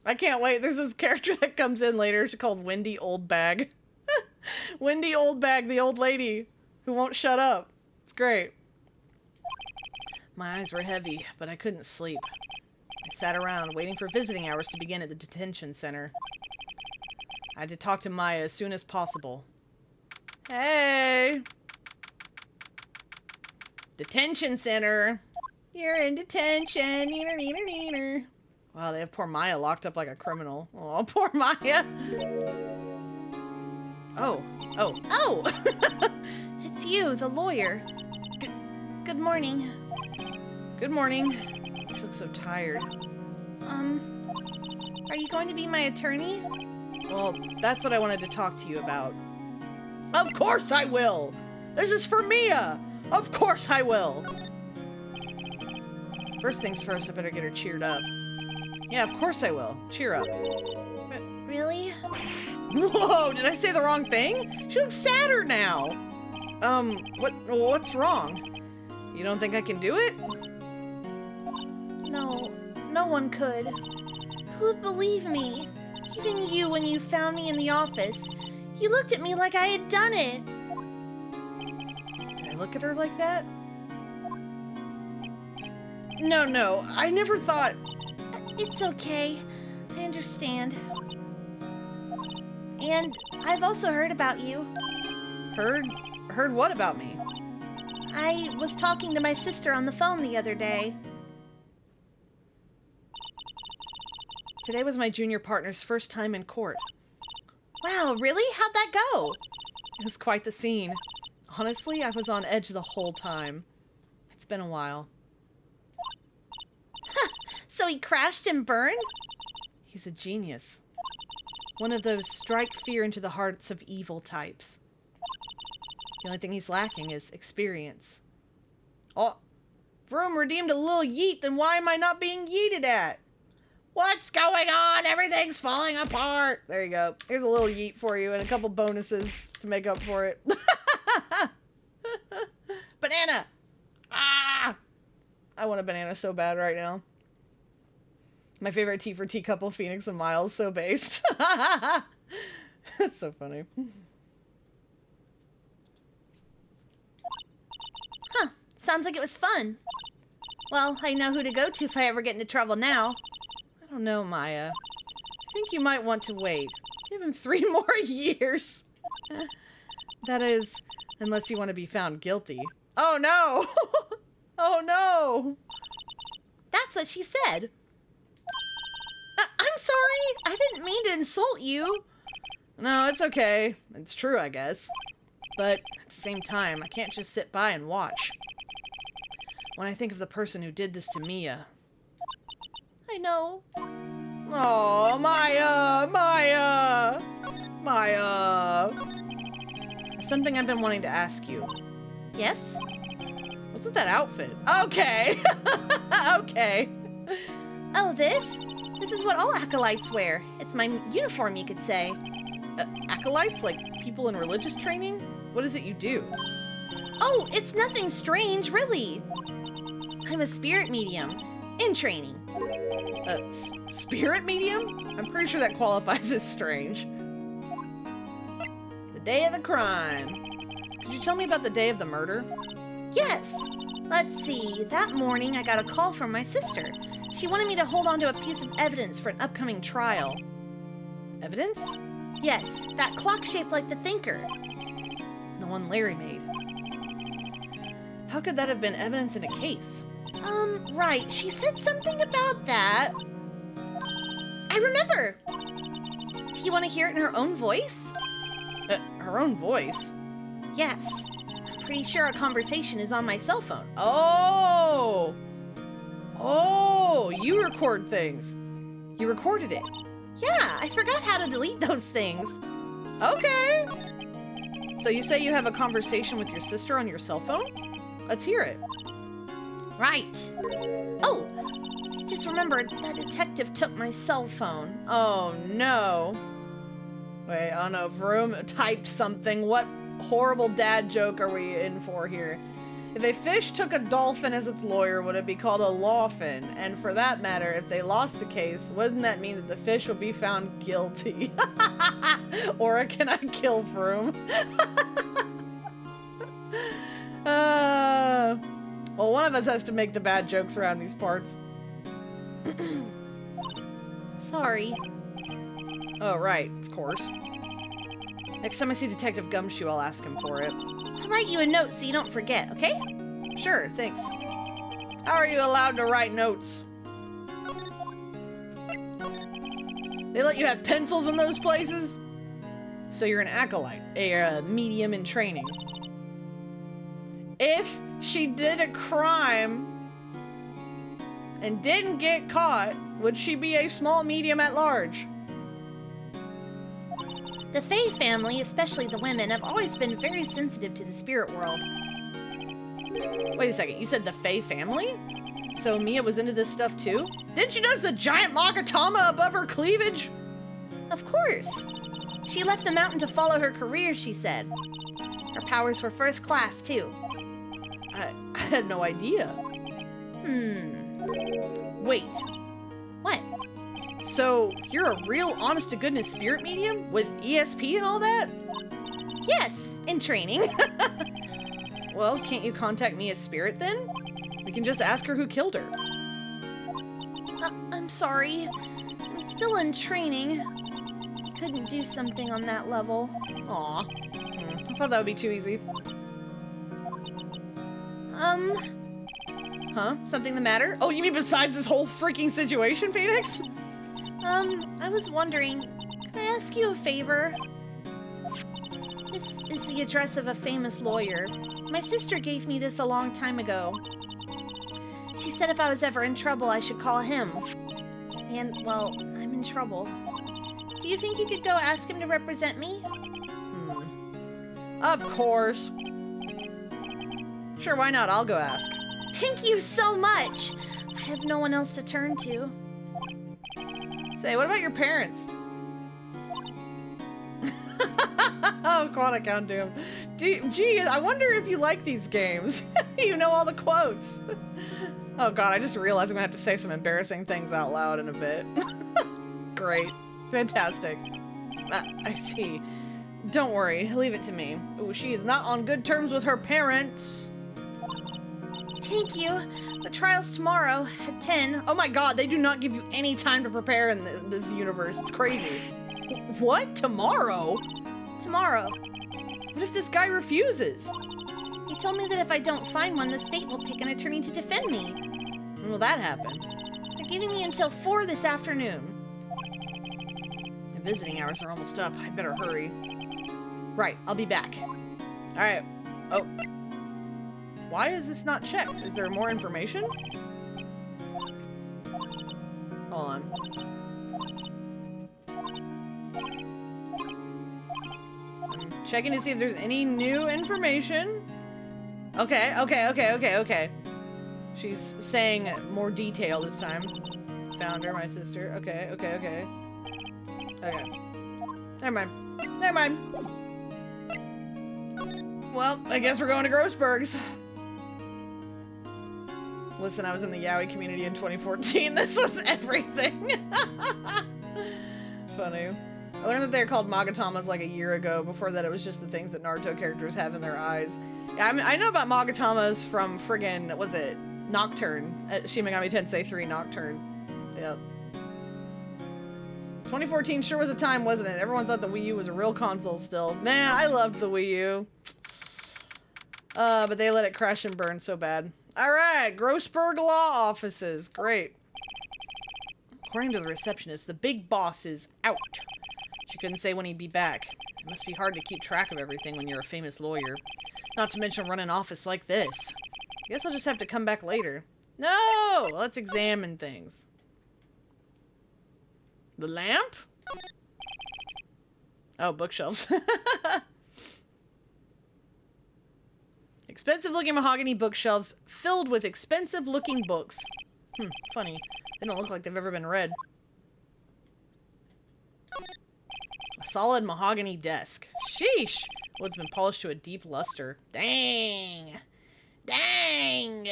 I can't wait. There's this character that comes in later. It's called Wendy Oldbag. Wendy Oldbag, the old lady who won't shut up. It's great. My eyes were heavy, but I couldn't sleep. I sat around waiting for visiting hours to begin at the detention center. I had to talk to Maya as soon as possible. Hey! Detention center. You're in detention. Neener, neener, neener. Wow, they have poor Maya locked up like a criminal. Oh, poor Maya. Oh. It's you, the lawyer. Good morning. Good morning. She looks so tired. Are you going to be my attorney? Well, that's what I wanted to talk to you about. Of course I will! This is for Mia! Of course I will! First things first, I better get her cheered up. Yeah, of course I will. Cheer up. Really? Whoa, did I say the wrong thing? She looks sadder now. What's wrong? You don't think I can do it? No one could. Who'd believe me? Even you when you found me in the office. You looked at me like I had done it. Did I look at her like that? No, I never thought... It's okay. I understand. And I've also heard about you. Heard what about me? I was talking to my sister on the phone the other day. Today was my junior partner's first time in court. Wow, really? How'd that go? It was quite the scene. Honestly, I was on edge the whole time. It's been a while. So he crashed and burned? He's a genius. One of those strike fear into the hearts of evil types. The only thing he's lacking is experience. Oh, Vroom redeemed a little yeet, then why am I not being yeeted at? What's going on? Everything's falling apart. There you go. Here's a little yeet for you and a couple bonuses to make up for it. Banana! Ah! I want a banana so bad right now. My favorite tea for teacup, Phoenix and Miles, so based. That's so funny. Huh. Sounds like it was fun. Well, I know who to go to if I ever get into trouble now. I don't know, Maya. I think you might want to wait. Give him 3 more years. That is, unless you want to be found guilty. Oh no! Oh no! That's what she said. I'm sorry. I didn't mean to insult you. No, it's okay. It's true, I guess. But at the same time, I can't just sit by and watch. When I think of the person who did this to Mia. I know. Oh, Maya! Maya! Maya! There's something I've been wanting to ask you. Yes? What's with that outfit? Okay! Okay. Oh, this? This is what all acolytes wear. It's my uniform, you could say. Acolytes? Like people in religious training? What is it you do? Oh, it's nothing strange, really. I'm a spirit medium. In training. Spirit medium? I'm pretty sure that qualifies as strange. The day of the crime. Could you tell me about the day of the murder? Yes. Let's see. That morning, I got a call from my sister. She wanted me to hold on to a piece of evidence for an upcoming trial. Evidence? Yes, that clock shaped like the thinker. The one Larry made. How could that have been evidence in a case? Right. She said something about that. I remember. Do you want to hear it in her own voice? Her own voice? Yes. I'm pretty sure our conversation is on my cell phone. Oh! Oh, you record things. You recorded it. Yeah, I forgot how to delete those things. Okay. So you say you have a conversation with your sister on your cell phone? Let's hear it. Right. Oh, just remembered that detective took my cell phone. Oh no. Wait, oh no, Vroom typed something. What horrible dad joke are we in for here? If a fish took a dolphin as its lawyer, would it be called a lawfin? And for that matter, if they lost the case, wouldn't that mean that the fish would be found guilty? Or can I kill Vroom? Well, one of us has to make the bad jokes around these parts. Sorry. Oh, right, of course. Next time I see Detective Gumshoe, I'll ask him for it. I'll write you a note so you don't forget, okay? Sure, thanks. How are you allowed to write notes? They let you have pencils in those places? So you're an acolyte, a medium in training. If she did a crime and didn't get caught, would she be a small medium at large? The Faye family, especially the women, have always been very sensitive to the spirit world. Wait a second, you said the Faye family? So Mia was into this stuff too? Didn't you notice the giant Magatama above her cleavage? Of course. She left the mountain to follow her career, she said. Her powers were first class, too. I had no idea. Wait. What? So, you're a real honest-to-goodness spirit medium? With ESP and all that? Yes, in training. Well, can't you contact Mia's spirit then? We can just ask her who killed her. I'm sorry. I'm still in training. I couldn't do something on that level. Aw. I thought that would be too easy. Huh? Something the matter? Oh, you mean besides this whole freaking situation, Phoenix? I was wondering, can I ask you a favor? This is the address of a famous lawyer. My sister gave me this a long time ago. She said if I was ever in trouble, I should call him. And, well, I'm in trouble. Do you think you could go ask him to represent me? Of course. Sure, why not? I'll go ask. Thank you so much! I have no one else to turn to. Say, what about your parents? Oh, Quantic Count Doom. Gee, I wonder if you like these games. You know all the quotes. Oh god, I just realized I'm gonna have to say some embarrassing things out loud in a bit. Great. Fantastic. I see. Don't worry, leave it to me. Ooh, she is not on good terms with her parents. Thank you. The trial's tomorrow at 10. Oh my god, they do not give you any time to prepare in this universe. It's crazy. What? Tomorrow? Tomorrow. What if this guy refuses? He told me that if I don't find one, the state will pick an attorney to defend me. When will that happen? They're giving me until 4 this afternoon. The visiting hours are almost up. I better hurry. Right, I'll be back. Alright. Oh. Why is this not checked? Is there more information? Hold on. I'm checking to see if there's any new information. Okay. She's saying more detail this time. Found her, my sister. Okay. Okay. Never mind. Well, I guess we're going to Grossberg's. Listen, I was in the yaoi community in 2014. This was everything. Funny. I learned that they're called Magatamas like a year ago. Before that, it was just the things that Naruto characters have in their eyes. Yeah, I mean, I know about Magatamas from friggin', what was it? Nocturne. Shin Megami Tensei 3 Nocturne. Yep. 2014 sure was a time, wasn't it? Everyone thought the Wii U was a real console still. Man, I loved the Wii U. But they let it crash and burn so bad. Alright, Grossberg Law Offices. Great. According to the receptionist, the big boss is out. She couldn't say when he'd be back. It must be hard to keep track of everything when you're a famous lawyer. Not to mention run an office like this. Guess I'll just have to come back later. No! Let's examine things. The lamp? Oh, bookshelves. Expensive-looking mahogany bookshelves filled with expensive-looking books. Funny. They don't look like they've ever been read. A solid mahogany desk. Sheesh! Wood's been polished to a deep luster. Dang! Dang!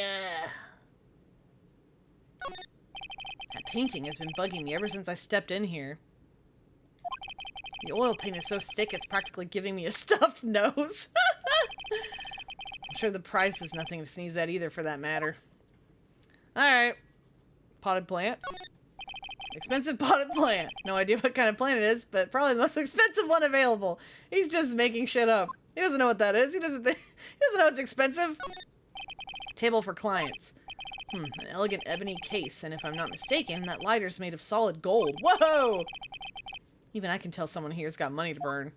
That painting has been bugging me ever since I stepped in here. The oil paint is so thick it's practically giving me a stuffed nose. I'm sure the price is nothing to sneeze at either, for that matter. Alright. Potted plant. Expensive potted plant. No idea what kind of plant it is, but probably the most expensive one available. He's just making shit up. He doesn't know what that is. He doesn't know it's expensive. Table for clients. An elegant ebony case, and if I'm not mistaken, that lighter's made of solid gold. Whoa! Even I can tell someone here's got money to burn.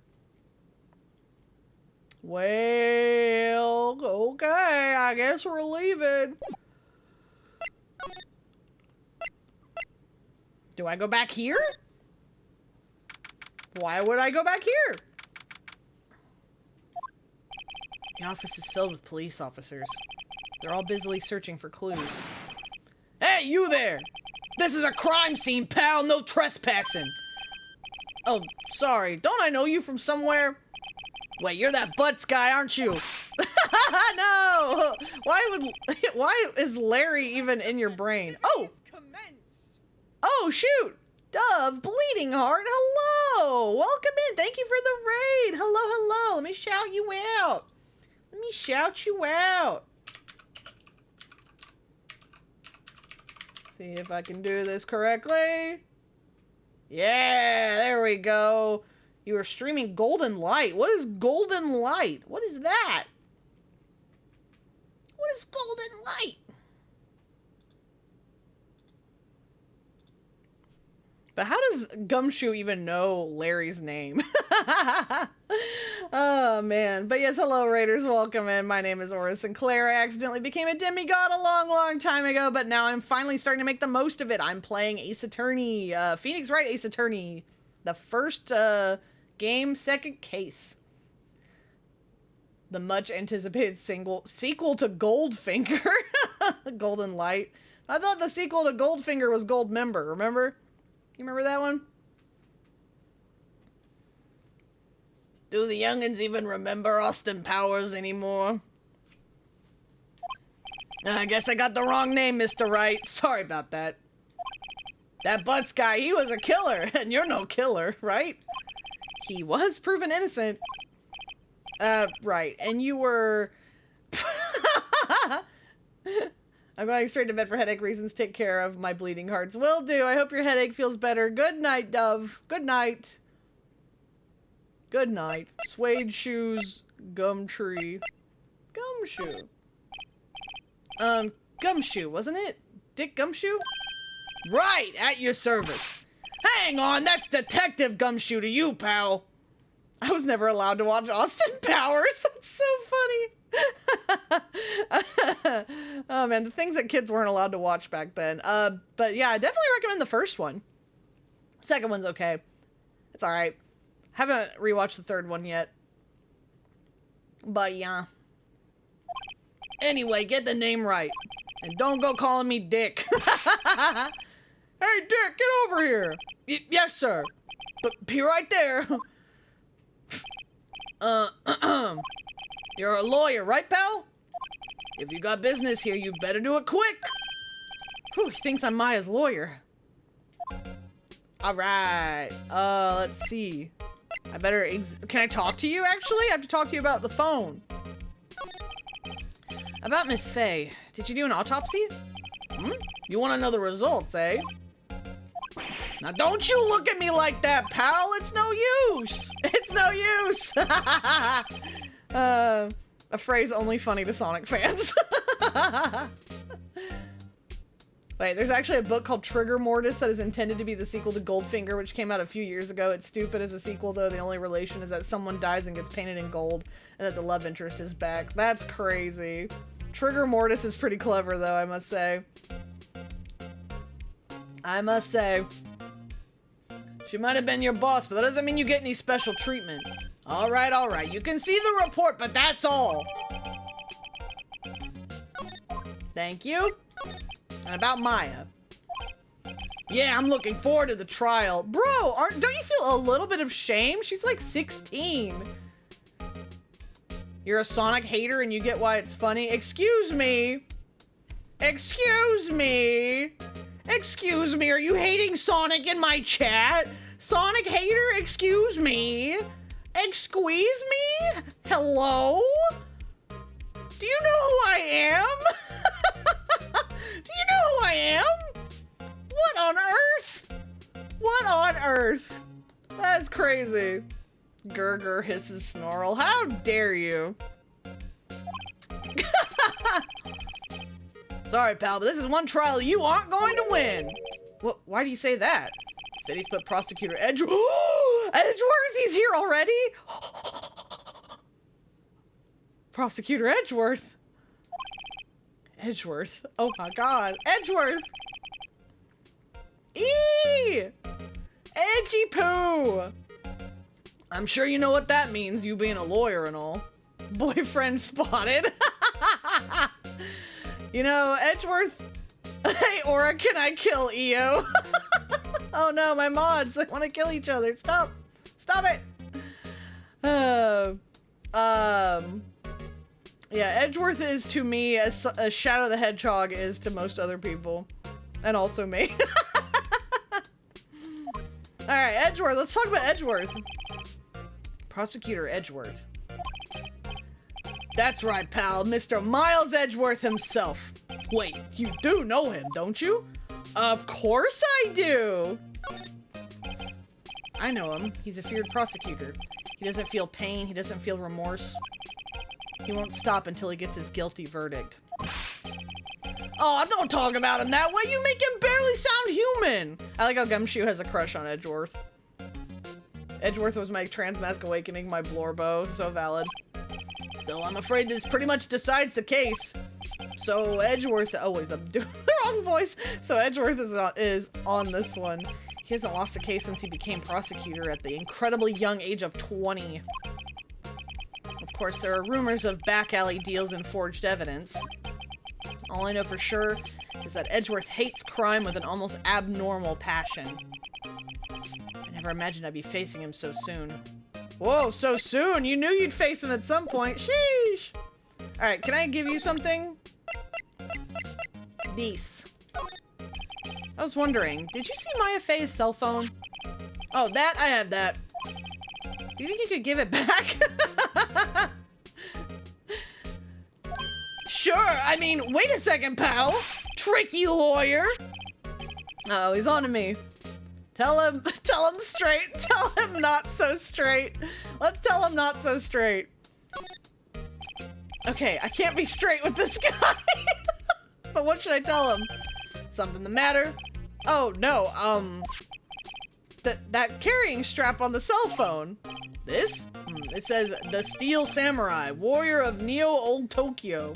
Well, okay, I guess we're leaving. Do I go back here? Why would I go back here? The office is filled with police officers. They're all busily searching for clues. Hey, you there! This is a crime scene, pal! No trespassing! Oh, sorry. Don't I know you from somewhere? Wait, you're that Butts guy, aren't you? No! Why is Larry even in your brain? Oh! Oh, shoot! Dove, Bleeding Heart, hello! Welcome in. Thank you for the raid. Hello, hello. Let me shout you out. Let me shout you out. See if I can do this correctly. Yeah, there we go. You are streaming Golden Light. What is Golden Light? What is that? What is Golden Light? But how does Gumshoe even know Larry's name? Oh, man. But yes, hello, Raiders. Welcome in. My name is Aura Sinclair. I accidentally became a demigod a long, long time ago, but now I'm finally starting to make the most of it. I'm playing Ace Attorney. Phoenix Wright Ace Attorney. The first game, second case. The much-anticipated sequel to Goldfinger. Golden Light. I thought the sequel to Goldfinger was Goldmember, remember? You remember that one? Do the youngins even remember Austin Powers anymore? I guess I got the wrong name, Mr. Wright. Sorry about that. That Butts guy, he was a killer, and you're no killer, right? He was proven innocent. Right, and you were... I'm going straight to bed for headache reasons. Take care of my bleeding hearts. Will do. I hope your headache feels better. Good night, Dove. Good night. Good night. Suede shoes. Gumtree. Gumshoe. Gumshoe, wasn't it? Dick Gumshoe? Right, at your service. Hang on, that's Detective Gumshoe to you, pal. I was never allowed to watch Austin Powers. That's so funny. Oh man, the things that kids weren't allowed to watch back then. But yeah, I definitely recommend the first one. Second one's okay. It's alright. Haven't rewatched the third one yet. But yeah. Anyway, get the name right. And don't go calling me Dick. Hey Dick, get over here. Yes, sir. But be right there. You're a lawyer, right, pal? If you got business here, you better do it quick. Whew, he thinks I'm Maya's lawyer. All right. Let's see. I better, can I talk to you actually? I have to talk to you about the phone. About Miss Faye. Did you do an autopsy? Hmm? You want to know the results, eh? Now don't you look at me like that, pal. It's no use. It's no use. A phrase only funny to Sonic fans. Wait, there's actually a book called Trigger Mortis that is intended to be the sequel to Goldfinger, which came out a few years ago. It's stupid as a sequel, though. The only relation is that someone dies and gets painted in gold, and that the love interest is back. That's crazy. Trigger Mortis is pretty clever, though, I must say. I must say. She might have been your boss, but that doesn't mean you get any special treatment. All right, all right. You can see the report, but that's all. Thank you. And about Maya. Yeah, I'm looking forward to the trial. Bro, don't you feel a little bit of shame? She's like 16. You're a Sonic hater and you get why it's funny? Excuse me. Excuse me. Excuse me, are you hating Sonic in my chat? Sonic hater, excuse me. Excuse me? Hello? Do you know who I am? Do you know who I am? What on earth? What on earth? That's crazy. Gurgur hisses Snorl. How dare you? Sorry, pal, but this is one trial you aren't going to win. What? Why do you say that? City's put Prosecutor Edgeworth. Edgeworth, he's here already? Prosecutor Edgeworth. Edgeworth. Oh my god. Edgeworth! Eee! Edgy poo! I'm sure you know what that means, you being a lawyer and all. Boyfriend spotted. You know, Edgeworth. Hey, Aura, can I kill EO? Oh no, my mods. They want to kill each other. Stop. Stop it. Yeah, Edgeworth is to me as Shadow the Hedgehog is to most other people. And also me. Alright, Edgeworth. Let's talk about Edgeworth. Prosecutor Edgeworth. That's right, pal. Mr. Miles Edgeworth himself. Wait, you do know him, don't you? Of course I do! I know him. He's a feared prosecutor. He doesn't feel pain. He doesn't feel remorse. He won't stop until he gets his guilty verdict. Oh, don't talk about him that way. You make him barely sound human. I like how Gumshoe has a crush on Edgeworth. Edgeworth was my Transmask Awakening, my Blorbo. So valid. Still, I'm afraid this pretty much decides the case. So Edgeworth, oh wait, I'm doing the wrong voice. So Edgeworth is on this one. He hasn't lost a case since he became prosecutor at the incredibly young age of 20. Of course, there are rumors of back alley deals and forged evidence. All I know for sure is that Edgeworth hates crime with an almost abnormal passion. I never imagined I'd be facing him so soon. Whoa, so soon? You knew you'd face him at some point. Sheesh! Alright, can I give you something? This. I was wondering, did you see Maya Faye's cell phone? Oh, that? I had that. Do you think you could give it back? Sure, I mean, wait a second, pal. Tricky lawyer. Uh oh, he's on to me. Tell him straight. Tell him not so straight. Let's tell him not so straight. Okay, I can't be straight with this guy. But what should I tell him? Something the matter? Oh, no, that carrying strap on the cell phone. This? It says, the Steel Samurai, warrior of Neo-Old Tokyo.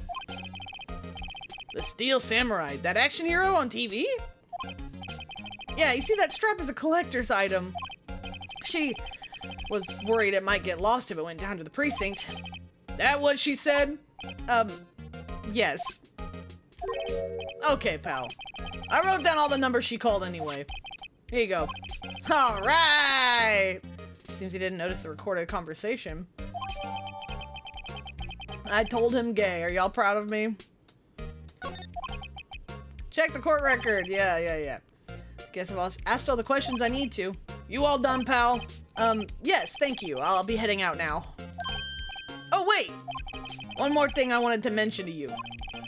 The Steel Samurai, that action hero on TV? Yeah, you see, that strap is a collector's item. She was worried it might get lost if it went down to the precinct. That what she said? Yes. Okay, pal. I wrote down all the numbers she called anyway. Here you go. All right. Seems he didn't notice the recorded conversation. I told him gay. Are y'all proud of me? Check the court record. Yeah. guess I've asked all the questions I need to. You all done, pal? Yes, thank you. I'll be heading out now. Oh, wait! One more thing I wanted to mention to you.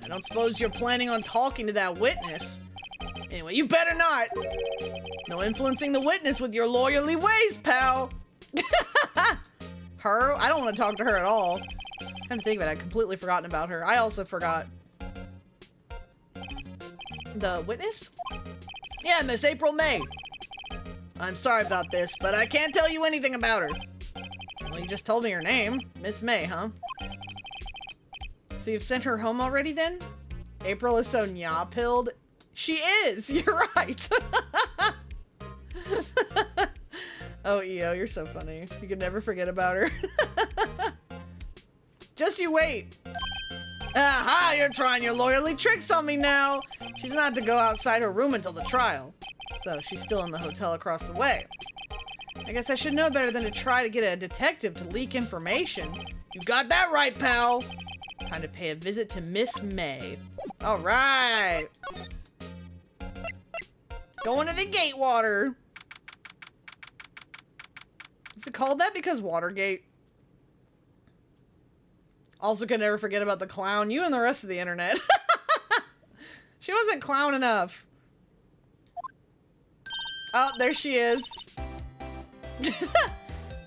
I don't suppose you're planning on talking to that witness. Anyway, you better not. No influencing the witness with your lawyerly ways, pal. Her? I don't want to talk to her at all. I'm trying to think of it. I'd completely forgotten about her. I also forgot. The witness? Yeah, Miss April May. I'm sorry about this, but I can't tell you anything about her. Well, you just told me her name. Miss May, huh? So you've sent her home already then? April is so nya-pilled. She is! You're right! Oh, EO, you're so funny. You could never forget about her. Just you wait. Aha, you're trying your lawyerly tricks on me now. She's not to go outside her room until the trial. So she's still in the hotel across the way. I guess I should know better than to try to get a detective to leak information. You got that right, pal. Time to pay a visit to Miss May. All right. Going to the Gatewater. Is it called that because Watergate? Also can never forget about the clown. You and the rest of the internet. She wasn't clown enough. Oh, there she is.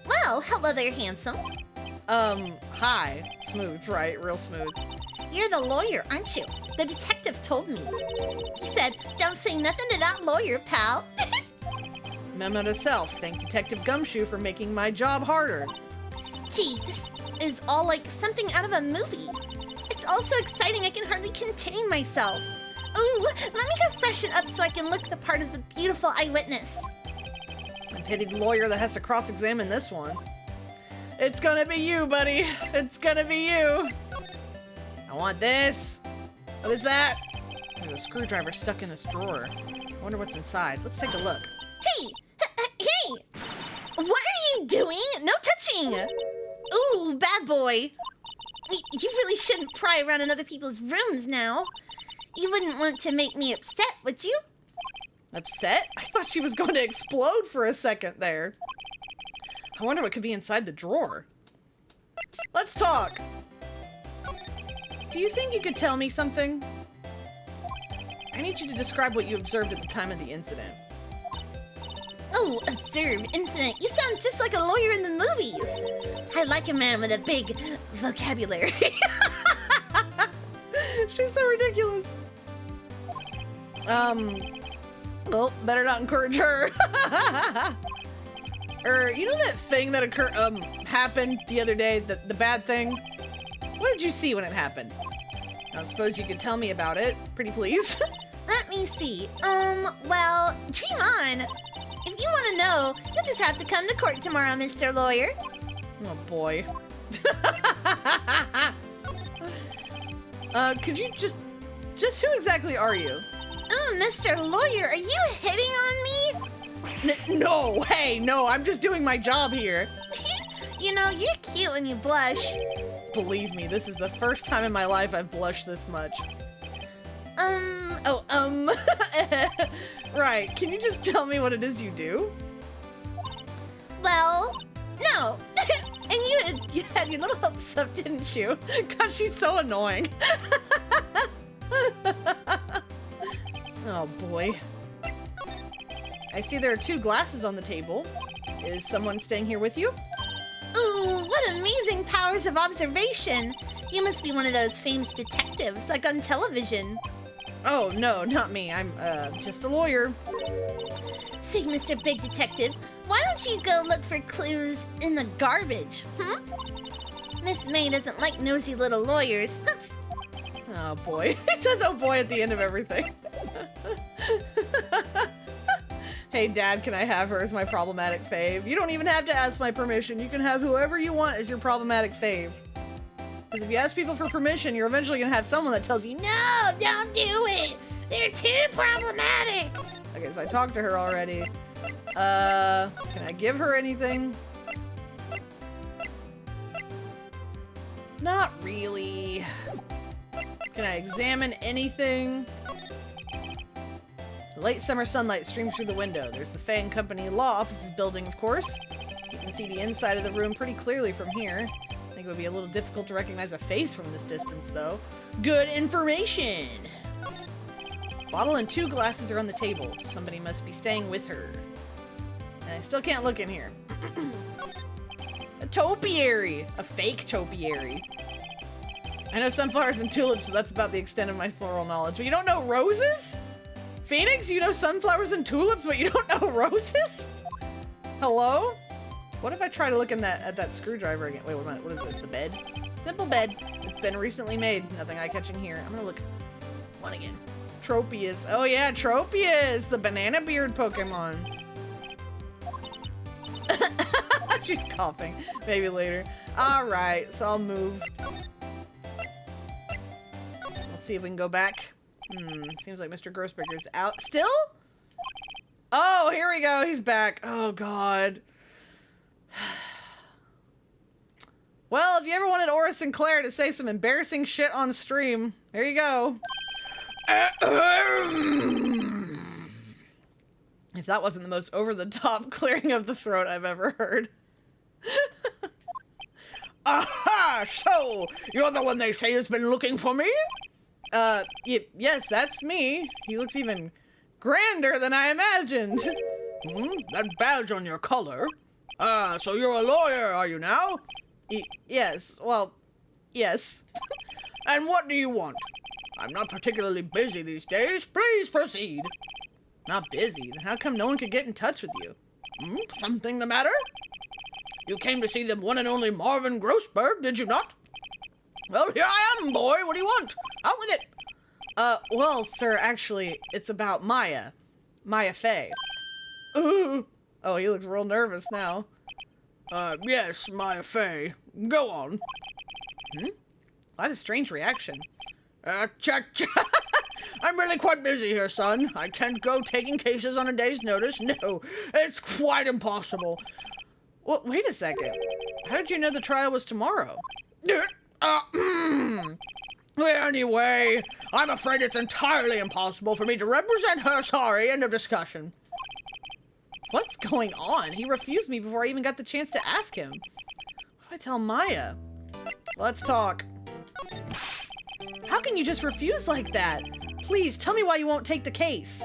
Well, hello there, handsome. Hi. Smooth, right? Real smooth. You're the lawyer, aren't you? The detective told me. He said, don't say nothing to that lawyer, pal. Memo to self. Thank Detective Gumshoe for making my job harder. Gee, this is all like something out of a movie. It's all so exciting I can hardly contain myself. Ooh, let me go freshen up so I can look the part of the beautiful eyewitness. I pity the lawyer that has to cross-examine this one. It's gonna be you, buddy. It's gonna be you. I want this. What is that? There's a screwdriver stuck in this drawer. I wonder what's inside. Let's take a look. Hey! Hey! What are you doing? No touching! Ooh, bad boy. You really shouldn't pry around in other people's rooms now. You wouldn't want to make me upset, would you? Upset? I thought she was going to explode for a second there. I wonder what could be inside the drawer. Let's talk. Do you think you could tell me something? I need you to describe what you observed at the time of the incident. Oh, observed incident. You sound just like a lawyer in the movies. I like a man with a big vocabulary. She's so ridiculous. Well, better not encourage her. You know that thing that happened the other day, the bad thing? What did you see when it happened? I suppose you could tell me about it, pretty please. Let me see. Well, dream on. If you want to know, you'll just have to come to court tomorrow, Mr. Lawyer. Oh, boy. Could you just who exactly are you? Mr. Lawyer, are you hitting on me? No, hey, no, I'm just doing my job here. You know, you're cute when you blush. Believe me, this is the first time in my life I've blushed this much. Right, can you just tell me what it is you do? Well, no. And you had your little hopes up, didn't you? God, she's so annoying. Oh, boy. I see there are 2 glasses on the table. Is someone staying here with you? Ooh, what amazing powers of observation. You must be one of those famous detectives, like on television. Oh, no, not me. I'm, just a lawyer. Say, Mr. Big Detective, why don't you go look for clues in the garbage, Miss May doesn't like nosy little lawyers. Oh, boy. He says, oh, boy, at the end of everything. Hey, Dad, can I have her as my problematic fave? You don't even have to ask my permission. You can have whoever you want as your problematic fave. Because if you ask people for permission, you're eventually going to have someone that tells you, no, don't do it. They're too problematic. Okay, so I talked to her already. Can I give her anything? Not really. Can I examine anything? The late summer sunlight streams through the window. There's the Fang Company Law Offices building, of course. You can see the inside of the room pretty clearly from here. I think it would be a little difficult to recognize a face from this distance, though. Good information! Bottle and 2 glasses are on the table. Somebody must be staying with her. And I still can't look in here. A topiary! A fake topiary. I know sunflowers and tulips, but that's about the extent of my floral knowledge. But you don't know roses? Phoenix, you know sunflowers and tulips, but you don't know roses? Hello? What if I try to look in at that screwdriver again? Wait, what is this? The bed? Simple bed. It's been recently made. Nothing eye-catching here. I'm gonna look one again. Tropius. Oh yeah, Tropius! The banana beard Pokemon. She's coughing. Maybe later. Alright, so I'll move. Let's see if we can go back. Seems like Mr. Grossberger's out. Still? Oh, here we go. He's back. Oh, God. Well, if you ever wanted Aura Sinclair to say some embarrassing shit on stream, there you go. If that wasn't the most over-the-top clearing of the throat I've ever heard. Aha! So, you're the one they say has been looking for me? Yes, that's me. He looks even grander than I imagined. That badge on your collar. So you're a lawyer, are you now? Yes, well, yes. And what do you want? I'm not particularly busy these days. Please proceed. Not busy? Then how come no one could get in touch with you? Something the matter? You came to see the one and only Marvin Grossberg, did you not? Well, here I am, boy. What do you want? Out with it. Well, sir, actually, it's about Maya. Maya Fey. Ooh. Oh, he looks real nervous now. Yes, Maya Fey. Go on. Why the strange reaction? I'm really quite busy here, son. I can't go taking cases on a day's notice. No, it's quite impossible. Well, wait a second. How did you know the trial was tomorrow? Anyway, I'm afraid it's entirely impossible for me to represent her. Sorry, end of discussion. What's going on? He refused me before I even got the chance to ask him. What do I tell Maya? Let's talk. How can you just refuse like that? Please, tell me why you won't take the case.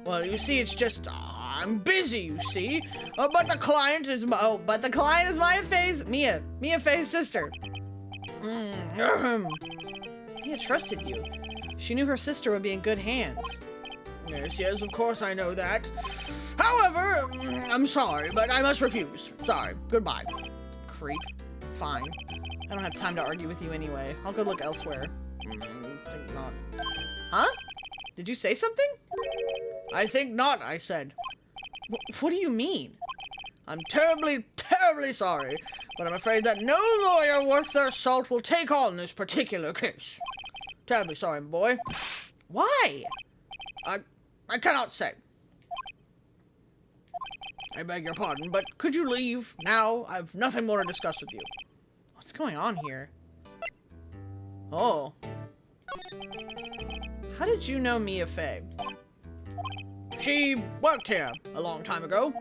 Well, you see, it's just, I'm busy, you see. But the client is Maya Fey's, Mia Fey's sister. Mia trusted you. She knew her sister would be in good hands. Yes, of course I know that. However, I'm sorry, but I must refuse. Sorry, goodbye. Creep. Fine. I don't have time to argue with you anyway. I'll go look elsewhere. Think not. Huh? Did you say something? I think not, I said. What do you mean? I'm terribly, terribly sorry, but I'm afraid that no lawyer worth their salt will take on this particular case. Terribly sorry, boy. Why? I cannot say. I beg your pardon, but could you leave now? I've nothing more to discuss with you. What's going on here? Oh. How did you know Mia Fey? She worked here a long time ago.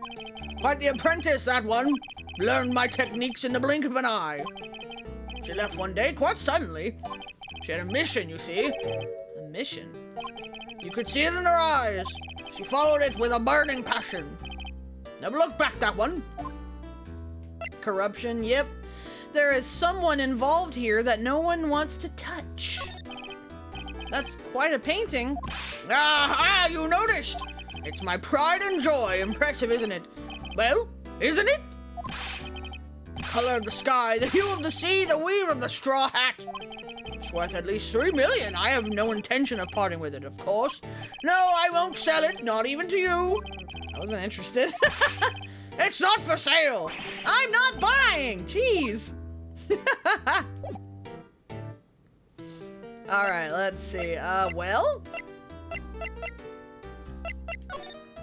Quite the apprentice, that one. Learned my techniques in the blink of an eye. She left one day, quite suddenly. She had a mission, you see. A mission? You could see it in her eyes. She followed it with a burning passion. Never looked back, that one. Corruption, yep. There is someone involved here that no one wants to touch. That's quite a painting. You noticed. It's my pride and joy. Impressive, isn't it? Well, isn't it? The color of the sky, the hue of the sea, the weave of the straw hat. It's worth at least 3 million. I have no intention of parting with it, of course. No, I won't sell it, not even to you. I wasn't interested. It's not for sale. I'm not buying. Jeez. All right, let's see. Well,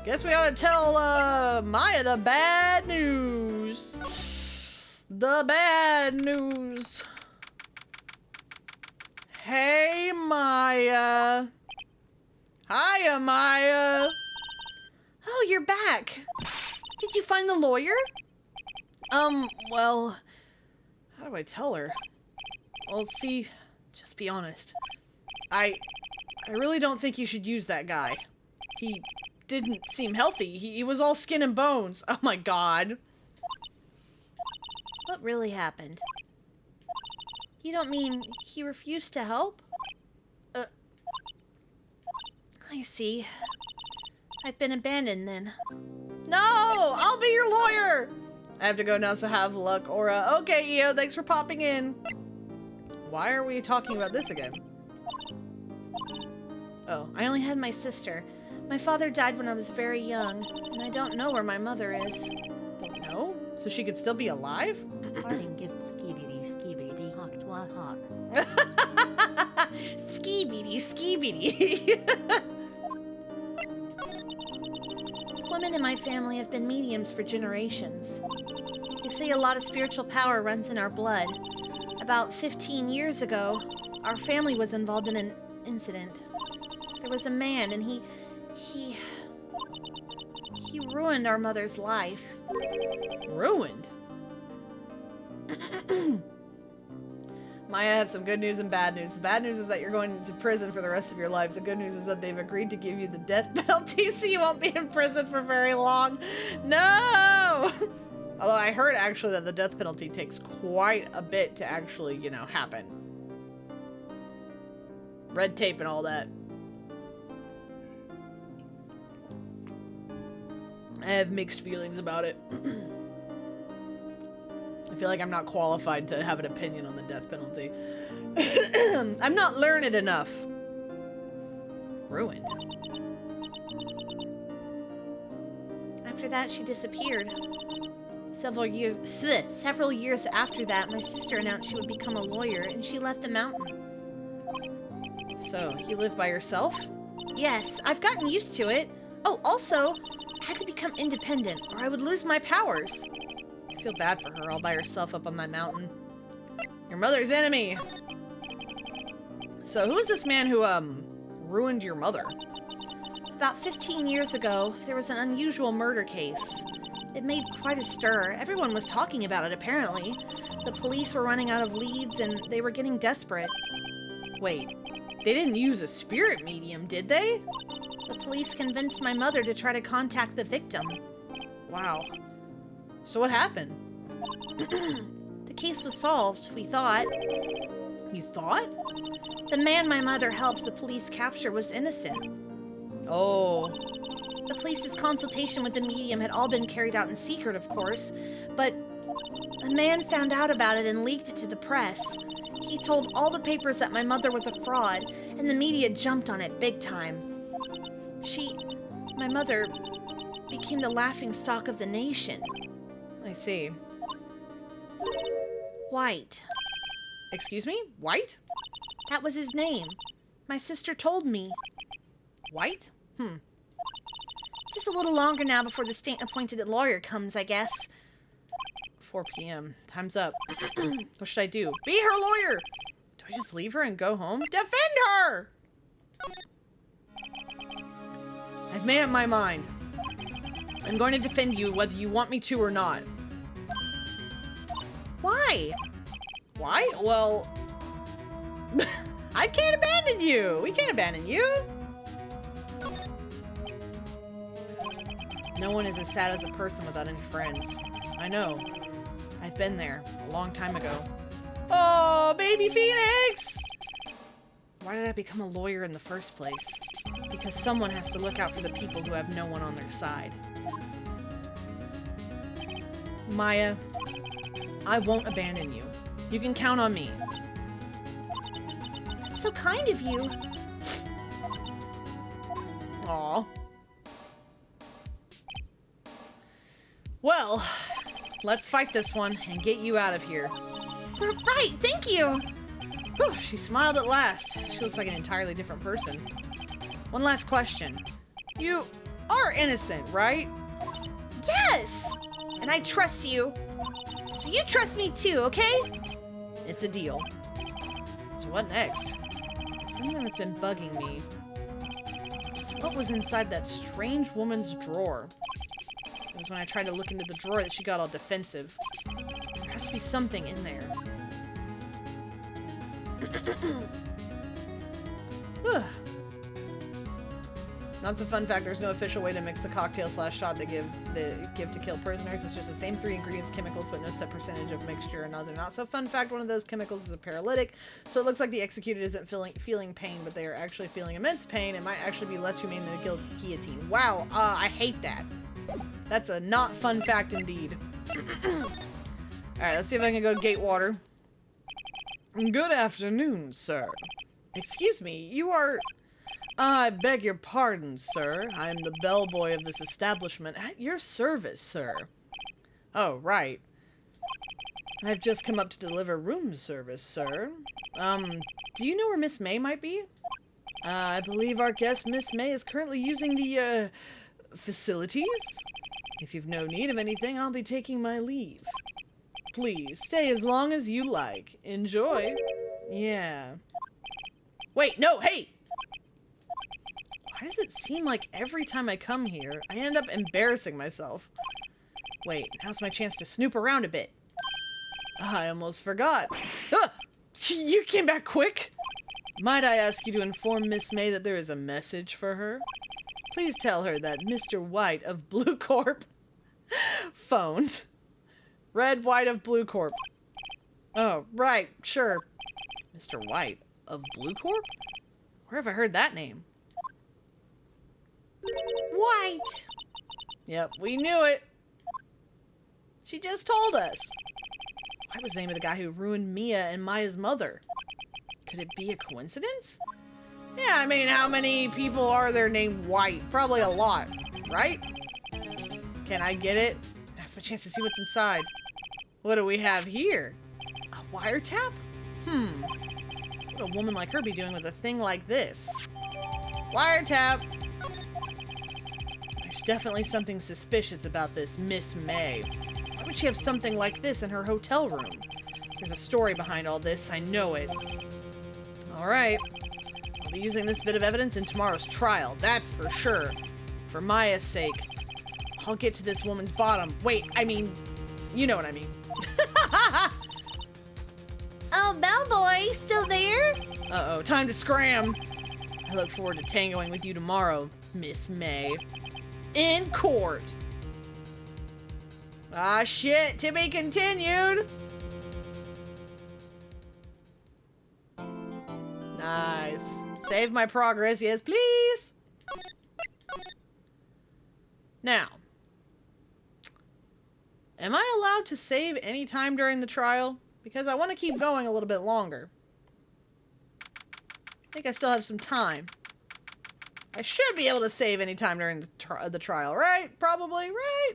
guess we ought to tell Maya the bad news. The bad news. Hey, Maya. Maya. Oh, you're back. Did you find the lawyer? Well, how do I tell her? Well, see, just be honest. I really don't think you should use that guy. He didn't seem healthy. He was all skin and bones. Oh my god. What really happened? You don't mean he refused to help? I see. I've been abandoned then. No! I'll be your lawyer! I have to go now, so have luck, Aura. Okay, Io, thanks for popping in. Why are we talking about this again? Oh, I only had my sister. My father died when I was very young, and I don't know where my mother is. don't know? So she could still be alive? Parting gift skibidi hawk twa hawk. Skibidi, skibidi. Women in my family have been mediums for generations. They say a lot of spiritual power runs in our blood. About 15 years ago, our family was involved in an incident. There was a man, and he ruined our mother's life. Ruined? Maya, I have some good news and bad news. The bad news is that you're going to prison for the rest of your life. The good news is that they've agreed to give you the death penalty, so you won't be in prison for very long. No! Although I heard actually that the death penalty takes quite a bit to actually, you know, happen. Red tape and all that. I have mixed feelings about it. I feel like I'm not qualified to have an opinion on the death penalty. I'm not learned enough. Ruined. After that, she disappeared. Several years after that, my sister announced she would become a lawyer, and she left the mountain. So, you live by yourself? Yes, I've gotten used to it. Oh, also, I had to become independent, or I would lose my powers. I feel bad for her all by herself up on that mountain. Your mother's enemy! So, who is this man who, ruined your mother? About 15 years ago, there was an unusual murder case. It made quite a stir. Everyone was talking about it, apparently. The police were running out of leads, and they were getting desperate. Wait, they didn't use a spirit medium, did they? The police convinced my mother to try to contact the victim. Wow. So what happened? The case was solved, we thought. You thought? The man my mother helped the police capture was innocent. Oh. The police's consultation with the medium had all been carried out in secret, of course, but a man found out about it and leaked it to the press. He told all the papers that my mother was a fraud, and the media jumped on it big time. My mother, became the laughingstock of the nation. I see. White. Excuse me? White? That was his name. My sister told me. White? Just a little longer now before the state-appointed lawyer comes, I guess. 4 p.m. Time's up. What should I do? Be her lawyer! Do I just leave her and go home? Defend her! I've made up my mind. I'm going to defend you whether you want me to or not. Why? Why? Well, I can't abandon you. We can't abandon you. No one is as sad as a person without any friends. I know. I've been there a long time ago. Oh, baby Phoenix! Why did I become a lawyer in the first place? Because someone has to look out for the people who have no one on their side. Maya, I won't abandon you. You can count on me. That's so kind of you. Aw. Well, let's fight this one and get you out of here. Right, thank you. Whew, she smiled at last. She looks like an entirely different person. One last question. You are innocent, right? Yes! And I trust you. So you trust me too, okay? It's a deal. So what next? There's something that's been bugging me. Just What was inside that strange woman's drawer? It was when I tried to look into the drawer that she got all defensive. There has to be something in there. Not so fun fact, there's no official way to mix the cocktail / shot they give to kill prisoners. It's just the same 3 ingredients, chemicals, but no set percentage of mixture. Another not so fun fact, one of those chemicals is a paralytic, so it looks like the executed isn't feeling pain, but they are actually feeling immense pain. It might actually be less humane than a guillotine. Wow, I hate that. That's a not fun fact indeed. Alright, let's see if I can go to Gatewater. Good afternoon, sir. Excuse me, you are... I beg your pardon, sir. I am the bellboy of this establishment. At your service, sir. Oh, right. I've just come up to deliver room service, sir. Do you know where Miss May might be? I believe our guest, Miss May, is currently using the, facilities? If you've no need of anything, I'll be taking my leave. Please, stay as long as you like. Enjoy. Yeah. Wait, no, hey! Why does it seem like every time I come here, I end up embarrassing myself? Wait, now's my chance to snoop around a bit. I almost forgot. Ah! You came back quick! Might I ask you to inform Miss May that there is a message for her? Please tell her that Mr. White of Blue Corp phoned. Red, White of Blue Corp. Oh, right, sure. Mr. White of Blue Corp? Where have I heard that name? White! Yep, we knew it. She just told us. What was the name of the guy who ruined Mia and Maya's mother? Could it be a coincidence? Yeah, I mean, how many people are there named White? Probably a lot, right? Can I get it? That's my chance to see what's inside. What do we have here? A wiretap? What would a woman like her be doing with a thing like this? Wiretap! There's definitely something suspicious about this Miss May. Why would she have something like this in her hotel room? There's a story behind all this, I know it. Alright. I'll be using this bit of evidence in tomorrow's trial, that's for sure. For Maya's sake. I'll get to this woman's bottom. Wait, I mean, you know what I mean. Oh, bellboy, still there? Uh-oh, time to scram. I look forward to tangoing with you tomorrow, Miss May. In court. Ah, shit, to be continued. Nice. Save my progress, yes, please. Now, am I allowed to save any time during the trial? Because I want to keep going a little bit longer. I think I still have some time. I should be able to save any time during the trial, right? Probably, right?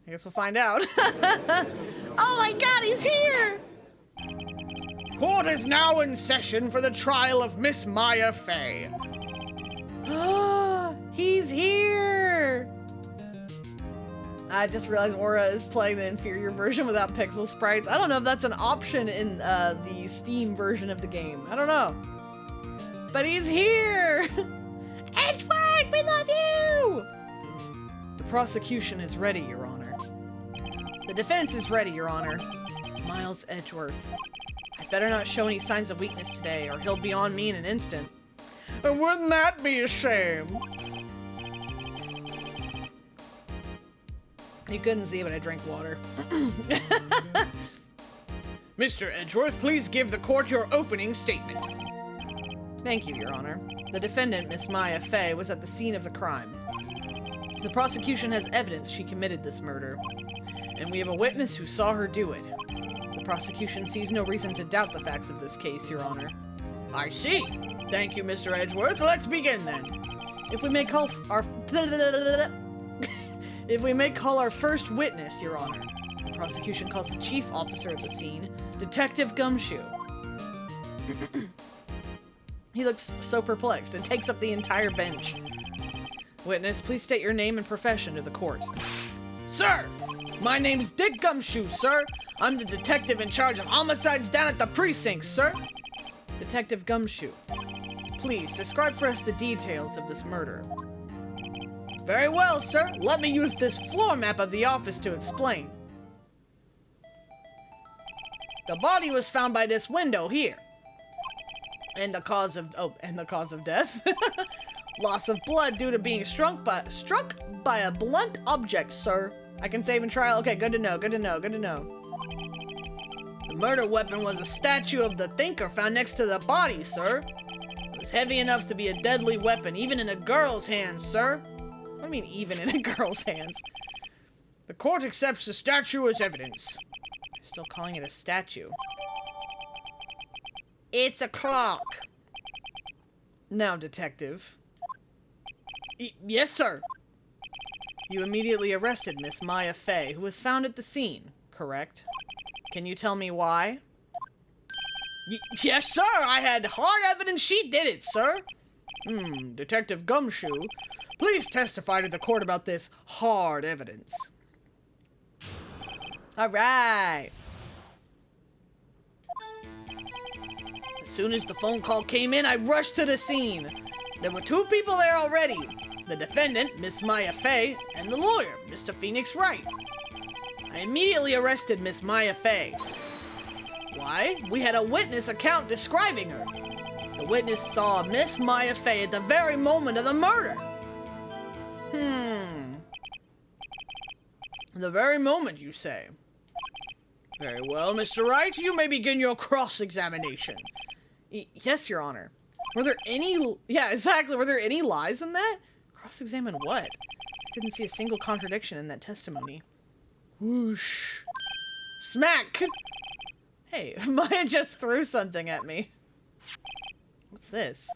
I guess we'll find out. Oh my god, he's here! Court is now in session for the trial of Miss Maya Fey. He's here! I just realized Aura is playing the inferior version without pixel sprites. I don't know if that's an option in the Steam version of the game. I don't know. But he's here! Edward, we love you! The prosecution is ready, Your Honor. The defense is ready, Your Honor. Miles Edgeworth. I better not show any signs of weakness today, or he'll be on me in an instant. And wouldn't that be a shame? You couldn't see, but I drank water. Mr. Edgeworth, please give the court your opening statement. Thank you, Your Honor. The defendant, Miss Maya Fey, was at the scene of the crime. The prosecution has evidence she committed this murder, and we have a witness who saw her do it. The prosecution sees no reason to doubt the facts of this case, Your Honor. I see. Thank you, Mr. Edgeworth. Let's begin then. If we may call our first witness, Your Honor. The prosecution calls the chief officer at the scene, Detective Gumshoe. He looks so perplexed and takes up the entire bench. Witness, please state your name and profession to the court. Sir, my name's Dick Gumshoe, sir. I'm the detective in charge of homicides down at the precinct, sir. Detective Gumshoe, please describe for us the details of this murder. Very well, sir. Let me use this floor map of the office to explain. The body was found by this window here. And the cause of death. Loss of blood due to being struck by a blunt object, sir. I can save and trial. Okay, good to know, good to know, good to know. The murder weapon was a statue of the thinker found next to the body, sir. It was heavy enough to be a deadly weapon, even in a girl's hands, sir. What do you mean, even in a girl's hands? The court accepts the statue as evidence. Still calling it a statue. It's a clock. Now, detective. Yes, sir. You immediately arrested Miss Maya Fey, who was found at the scene, correct? Can you tell me why? Yes, sir. I had hard evidence she did it, sir. Detective Gumshoe, please testify to the court about this hard evidence. All right. As soon as the phone call came in, I rushed to the scene. There were 2 people there already. The defendant, Miss Maya Fey, and the lawyer, Mr. Phoenix Wright. I immediately arrested Miss Maya Fey. Why? We had a witness account describing her. The witness saw Miss Maya Fey at the very moment of the murder. The very moment, you say? Very well, Mr. Wright, you may begin your cross-examination. Yes, Your Honor. Were there any... Yeah, exactly. Were there any lies in that? Cross-examine what? I couldn't see a single contradiction in that testimony. Whoosh. Smack! Hey, Maya just threw something at me. What's this?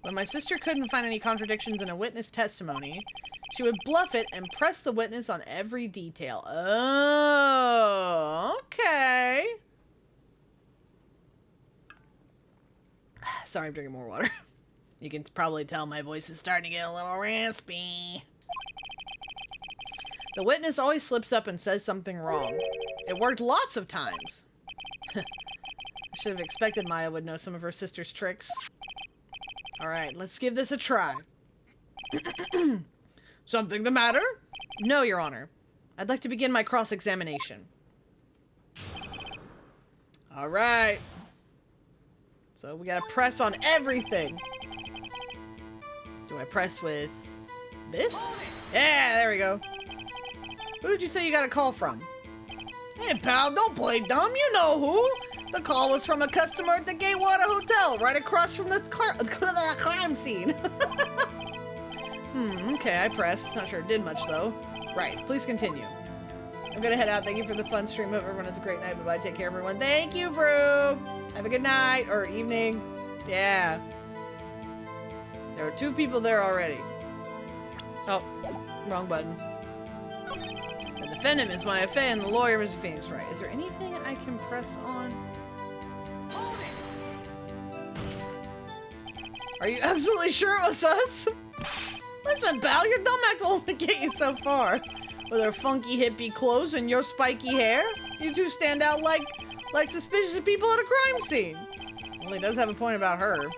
When my sister couldn't find any contradictions in a witness testimony, she would bluff it and press the witness on every detail. Oh, okay. Sorry, I'm drinking more water. You can probably tell my voice is starting to get a little raspy. The witness always slips up and says something wrong. It worked lots of times. I should have expected Maya would know some of her sister's tricks. Alright, let's give this a try. Something the matter? No, Your Honor. I'd like to begin my cross-examination. Alright. So we gotta press on everything. Do I press with this? Yeah, there we go. Who did you say you got a call from? Hey, pal, don't play dumb. You know who. The call was from a customer at the Gatewater Hotel, right across from the crime scene. Okay, I pressed. Not sure it did much, though. Right, please continue. I'm gonna head out. Thank you for the fun stream. Hope everyone has a great night. Bye-bye. Take care, everyone. Thank you, Vroom. Have a good night, or evening. Yeah. There were 2 people there already. Oh, wrong button. The defendant is Maya Fey and the lawyer is Phoenix Wright. Is there anything I can press on? Are you absolutely sure it was us? Listen, pal, your dumb act will only get you so far. With her funky hippie clothes and your spiky hair, you 2 stand out like suspicious people at a crime scene. Well, he does have a point about her.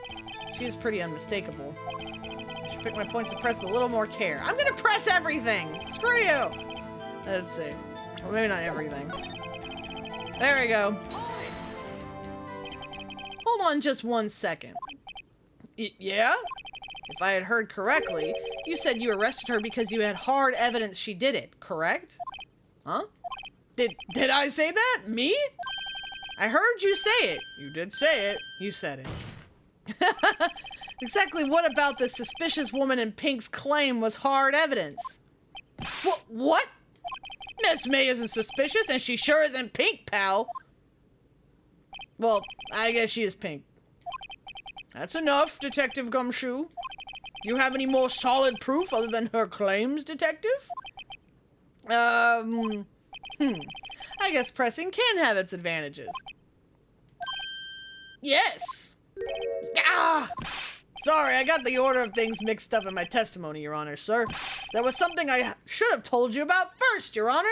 She is pretty unmistakable. I should pick my points and press with a little more care. I'm gonna press everything! Screw you! Let's see. Well, maybe not everything. There we go. Hold on just 1 second. Yeah? If I had heard correctly, you said you arrested her because you had hard evidence she did it, correct? Huh? Did I say that? Me? I heard you say it. You did say it. You said it. Exactly what about the suspicious woman in pink's claim was hard evidence? What? Miss May isn't suspicious, and she sure isn't pink, pal. Well, I guess she is pink. That's enough, Detective Gumshoe. You have any more solid proof other than her claims, Detective? I guess pressing can have its advantages. Yes! Ah! Sorry, I got the order of things mixed up in my testimony, Your Honor, sir. There was something I should have told you about first, Your Honor.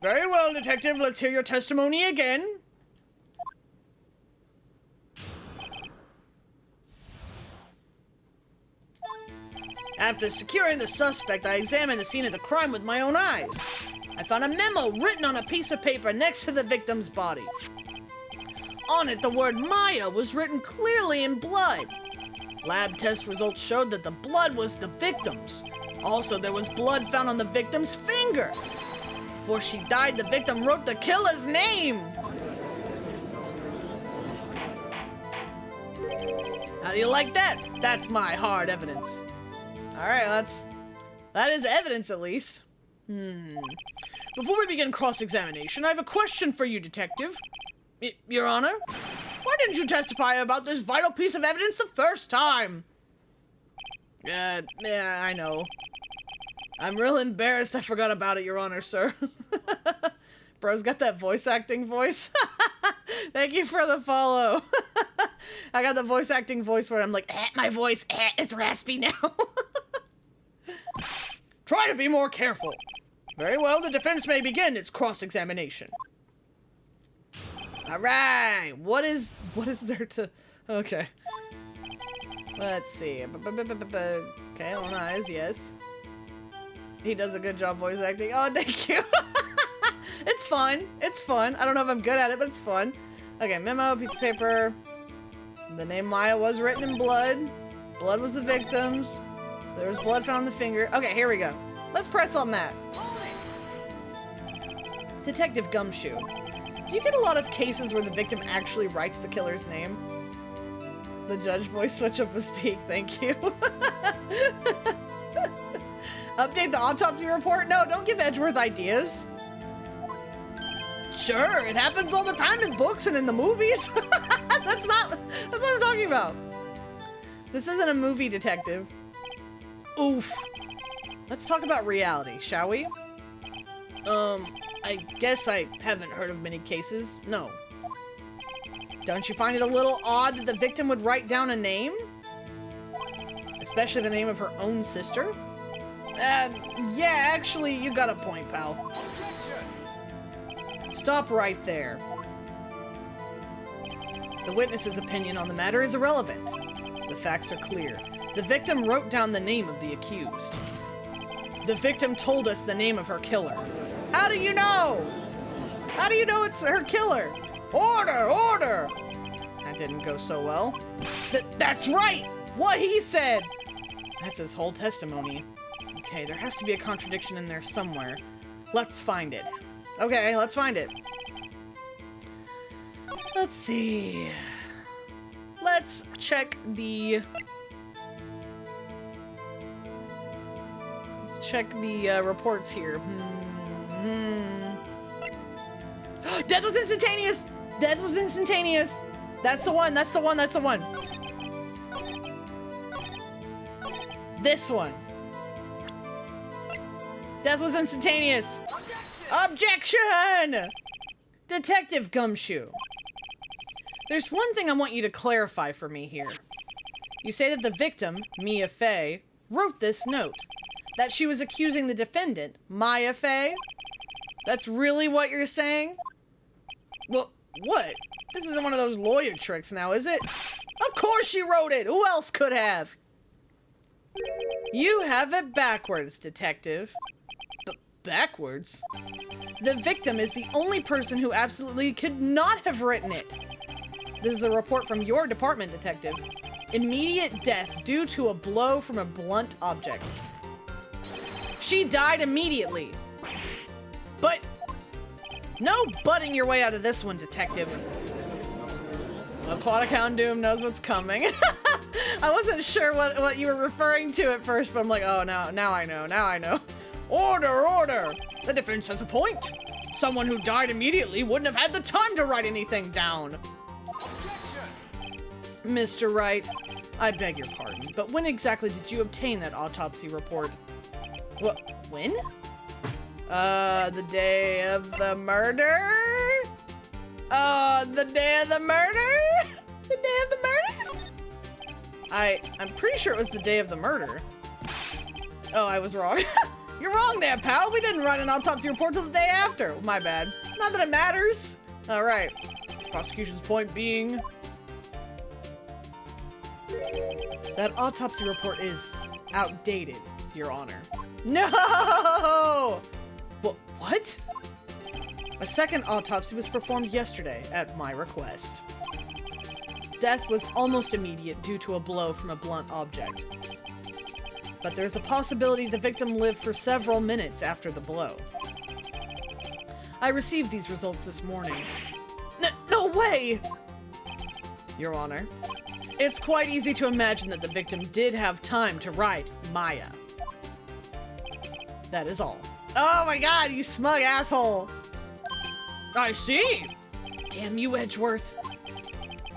Very well, Detective. Let's hear your testimony again. After securing the suspect, I examined the scene of the crime with my own eyes. I found a memo written on a piece of paper next to the victim's body. On it, the word Maya was written clearly in blood. Lab test results showed that the blood was the victim's. Also, there was blood found on the victim's finger. Before she died, the victim wrote the killer's name. How do you like that? That's my hard evidence. All right, that is evidence at least. Before we begin cross-examination, I have a question for you, Detective. Your Honor, why didn't you testify about this vital piece of evidence the first time? Yeah, I know. I'm real embarrassed I forgot about it, Your Honor, sir. Bro's got that voice acting voice. Thank you for the follow. I got the voice acting voice where I'm like, my voice, it's raspy now. Try to be more careful. Very well, the defense may begin its cross-examination. All right, what is there to... Okay. Let's see. Okay, on eyes, yes. He does a good job voice acting. Oh, thank you. It's fun. It's fun. I don't know if I'm good at it, but it's fun. Okay, memo, piece of paper. The name Maya was written in blood. Blood was the victim's. There was blood found on the finger. Okay, here we go. Let's press on that. Detective Gumshoe. Do you get a lot of cases where the victim actually writes the killer's name? The judge voice switch up a speak, thank you. Update the autopsy report? No, don't give Edgeworth ideas. Sure, it happens all the time in books and in the movies. That's what I'm talking about. This isn't a movie, Detective. Oof. Let's talk about reality, shall we? I guess I haven't heard of many cases. No. Don't you find it a little odd that the victim would write down a name? Especially the name of her own sister? Yeah, actually, you got a point, pal. Stop right there. The witness's opinion on the matter is irrelevant. The facts are clear. The victim wrote down the name of the accused. The victim told us the name of her killer. How do you know? How do you know it's her killer? Order! Order! That didn't go so well. That's right! What he said! That's his whole testimony. Okay, there has to be a contradiction in there somewhere. Let's find it. Okay, let's find it. Let's see. Let's check the... Let's check the reports here. Death was instantaneous! Death was instantaneous! That's the one, that's the one, that's the one. This one. Death was instantaneous. Objection! Detective Gumshoe. There's one thing I want you to clarify for me here. You say that the victim, Mia Fey, wrote this note. That she was accusing the defendant, Maya Fey? That's really what you're saying? Well, what? This isn't one of those lawyer tricks now, is it? Of course she wrote it! Who else could have? You have it backwards, Detective. Backwards? The victim is the only person who absolutely could not have written it. This is a report from your department, Detective. Immediate death due to a blow from a blunt object. She died immediately. But no butting your way out of this one, Detective. Aquatic Hound Doom knows what's coming. I wasn't sure what you were referring to at first, but I'm like, oh, now I know, now I know. Order, order! The defense has a point. Someone who died immediately wouldn't have had the time to write anything down. Mr. Wright, I beg your pardon, but when exactly did you obtain that autopsy report? What? When? The day of the murder? The day of the murder? The day of the murder? I'm pretty sure it was the day of the murder. Oh, I was wrong. You're wrong there, pal. We didn't write an autopsy report till the day after. My bad. Not that it matters. All right. Prosecution's point being... that autopsy report is outdated, Your Honor. No! What? A second autopsy was performed yesterday at my request. Death was almost immediate due to a blow from a blunt object. But there's a possibility the victim lived for several minutes after the blow. I received these results this morning. No way! Your Honor, it's quite easy to imagine that the victim did have time to write Maya. That is all. Oh my god, you smug asshole! I see! Damn you, Edgeworth.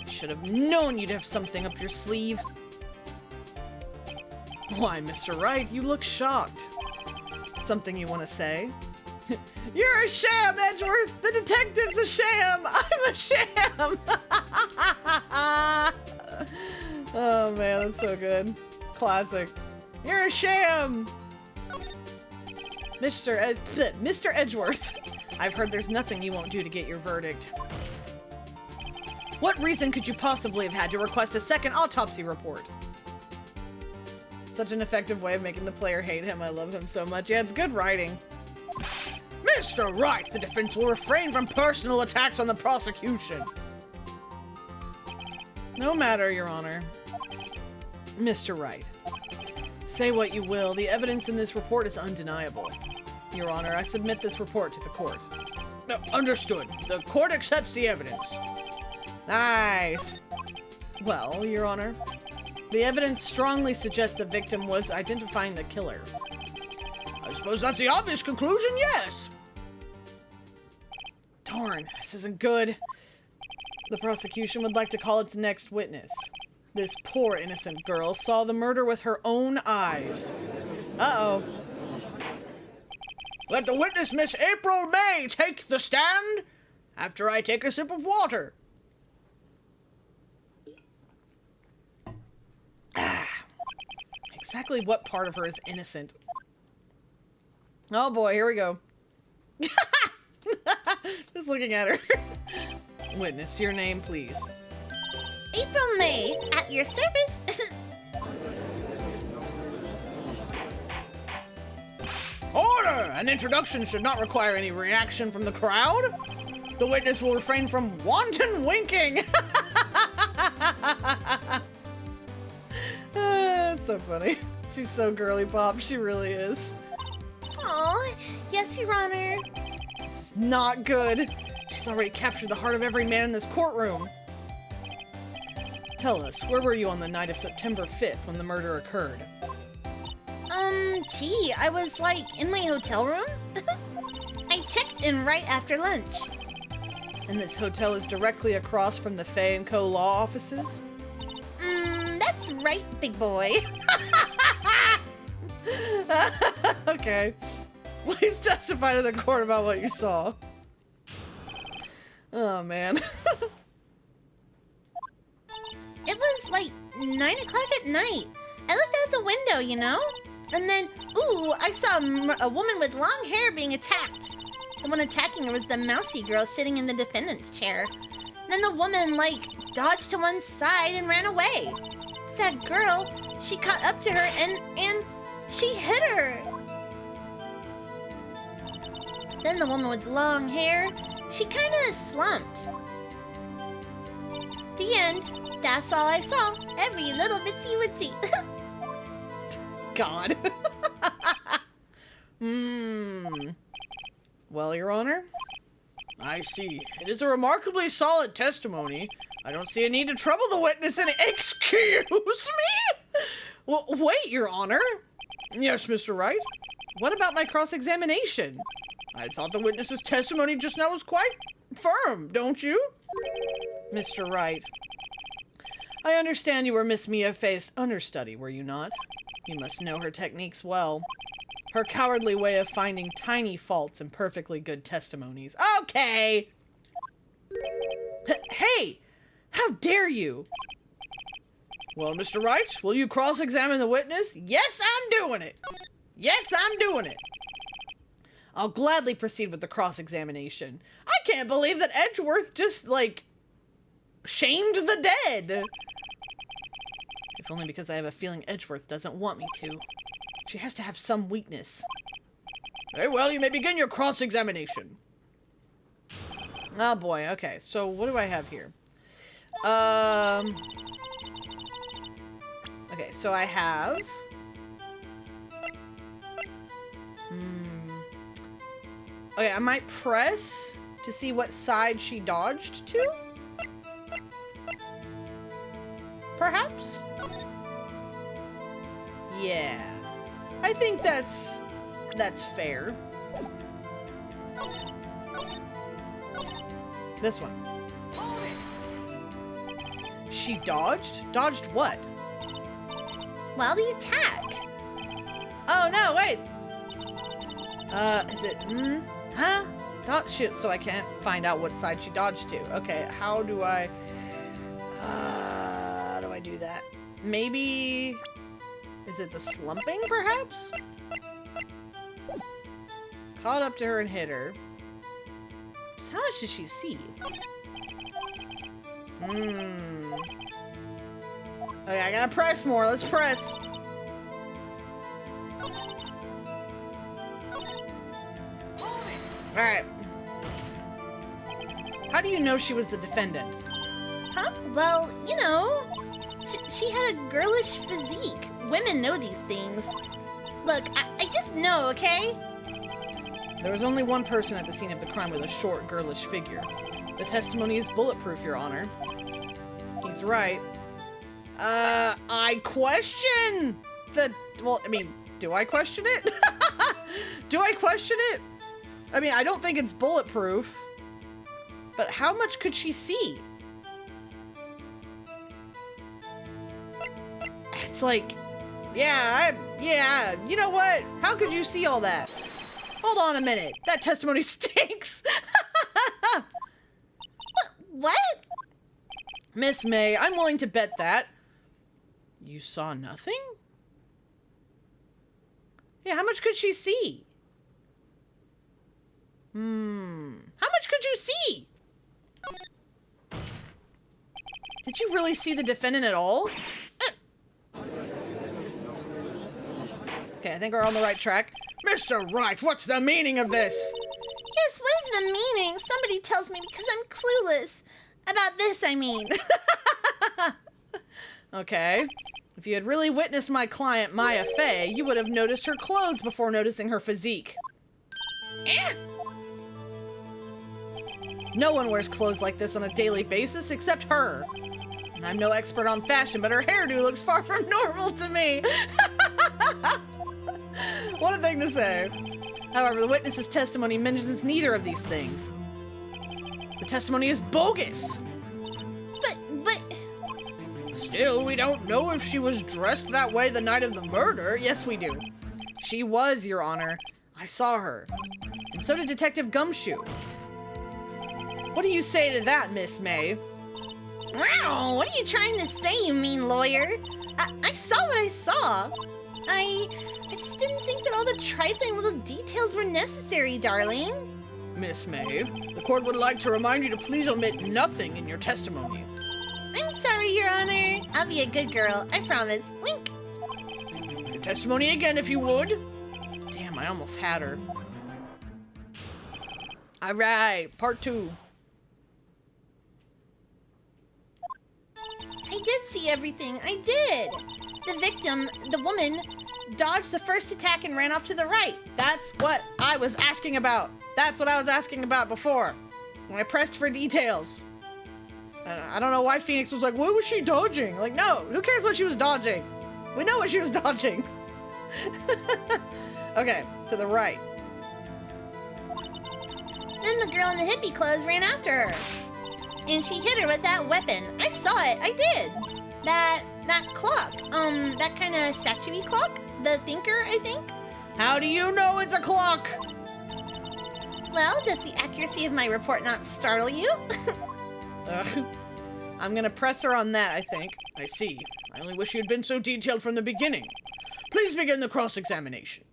Should have known you'd have something up your sleeve. Why, Mr. Wright, you look shocked. Something you want to say? You're a sham, Edgeworth! The detective's a sham! I'm a sham! Oh man, that's so good. Classic. You're a sham! Mr. Edgeworth, I've heard there's nothing you won't do to get your verdict. What reason could you possibly have had to request a second autopsy report? Such an effective way of making the player hate him. I love him so much. Yeah, it's good writing. Mr. Wright, the defense will refrain from personal attacks on the prosecution. No matter, Your Honor. Mr. Wright, say what you will, the evidence in this report is undeniable. Your Honor, I submit this report to the court. Understood. The court accepts the evidence. Nice. Well, Your Honor, the evidence strongly suggests the victim was identifying the killer. I suppose that's the obvious conclusion, yes. Darn, this isn't good. The prosecution would like to call its next witness. This poor innocent girl saw the murder with her own eyes. Uh-oh. Let the witness, Miss April May, take the stand after I take a sip of water. Exactly what part of her is innocent? Oh boy, here we go. Just looking at her. Witness, your name, please. April May, at your service. Order! An introduction should not require any reaction from the crowd. The witness will refrain from wanton winking. That's so funny. She's so girly pop. She really is. Oh, yes, Your Honor. This is not good. She's already captured the heart of every man in this courtroom. Tell us, where were you on the night of September 5th when the murder occurred? Gee, I was, like, in my hotel room. I checked in right after lunch. And this hotel is directly across from the Fay & Co. law offices? That's right, big boy. Okay. Please testify to the court about what you saw. Oh, man. It was, like, 9 o'clock at night. I looked out the window, you know? And then, ooh, I saw a woman with long hair being attacked. The one attacking her was the mousy girl sitting in the defendant's chair. And then the woman, like, dodged to one side and ran away. That girl, she caught up to her and she hit her. Then the woman with long hair, she kind of slumped. The end. That's all I saw. Every little bitsy witsy. God. Well, Your Honor, I see. It is a remarkably solid testimony. I don't see a need to trouble the witness and excuse me? Well, wait, Your Honor. Yes, Mr. Wright. What about my cross-examination? I thought the witness's testimony just now was quite firm, don't you? Mr. Wright, I understand you were Miss Mia Fay's understudy, were you not? You must know her techniques well. Her cowardly way of finding tiny faults in perfectly good testimonies. Okay! Hey! How dare you? Well, Mr. Wright, will you cross-examine the witness? Yes, I'm doing it! Yes, I'm doing it! I'll gladly proceed with the cross-examination. I can't believe that Edgeworth just, like, shamed the dead. If If only because I have a feeling Edgeworth doesn't want me to. She has to have some weakness. Very well, you may begin your cross-examination. Oh boy, okay, so what do I have here? Okay, so I have... Okay, I might press to see what side she dodged to? Perhaps? Yeah. I think that's fair. This one. She dodged? Dodged what? Well, the attack. Oh, no, wait. Is it, huh? Shoot, so I can't find out what side she dodged to. Okay, how do I do that? Maybe, is it the slumping, perhaps? Caught up to her and hit her. So how much did she see? Okay, I gotta press more. Let's press. Alright. How do you know she was the defendant? Huh? Well, you know, she had a girlish physique. Women know these things. Look, I just know, okay? There was only one person at the scene of the crime with a short, girlish figure. The testimony is bulletproof, Your Honor. He's right. I question the... Well, I mean, do I question it? Do I question it? I mean, I don't think it's bulletproof. But how much could she see? It's like... Yeah, you know what? How could you see all that? Hold on a minute. That testimony stinks. What? Miss May, I'm willing to bet that. You saw nothing? Yeah, how much could she see? How much could you see? Did you really see the defendant at all? Okay, I think we're on the right track. Mr. Wright, what's the meaning of this? Yes, what is the meaning? Somebody tells me because I'm clueless. About this, I mean. Okay. If you had really witnessed my client, Maya Fey, you would have noticed her clothes before noticing her physique. No one wears clothes like this on a daily basis except her. And I'm no expert on fashion, but her hairdo looks far from normal to me. What a thing to say. However, the witness's testimony mentions neither of these things. The testimony is bogus. But... Still, we don't know if she was dressed that way the night of the murder. Yes, we do. She was, Your Honor. I saw her. And so did Detective Gumshoe. What do you say to that, Miss May? Wow, what are you trying to say, you mean lawyer? I saw what I saw. I just didn't think that all the trifling little details were necessary, darling. Miss May, the court would like to remind you to please omit nothing in your testimony. I'm sorry, Your Honor. I'll be a good girl, I promise. Wink. Your testimony again, if you would. Damn, I almost had her. All right, part 2. I did see everything. I did. The victim, the woman, dodged the first attack and ran off to the right. That's what I was asking about. That's what I was asking about before, when I pressed for details. I don't know why Phoenix was like, what was she dodging? Like, no, who cares what she was dodging? We know what she was dodging. Okay, to the right. Then the girl in the hippie clothes ran after her. And she hit her with that weapon. I saw it. I did. That clock. That kind of statue-y clock? The thinker, I think? How do you know it's a clock? Well, does the accuracy of my report not startle you? I'm gonna press her on that, I think. I see. I only wish you had been so detailed from the beginning. Please begin the cross-examination.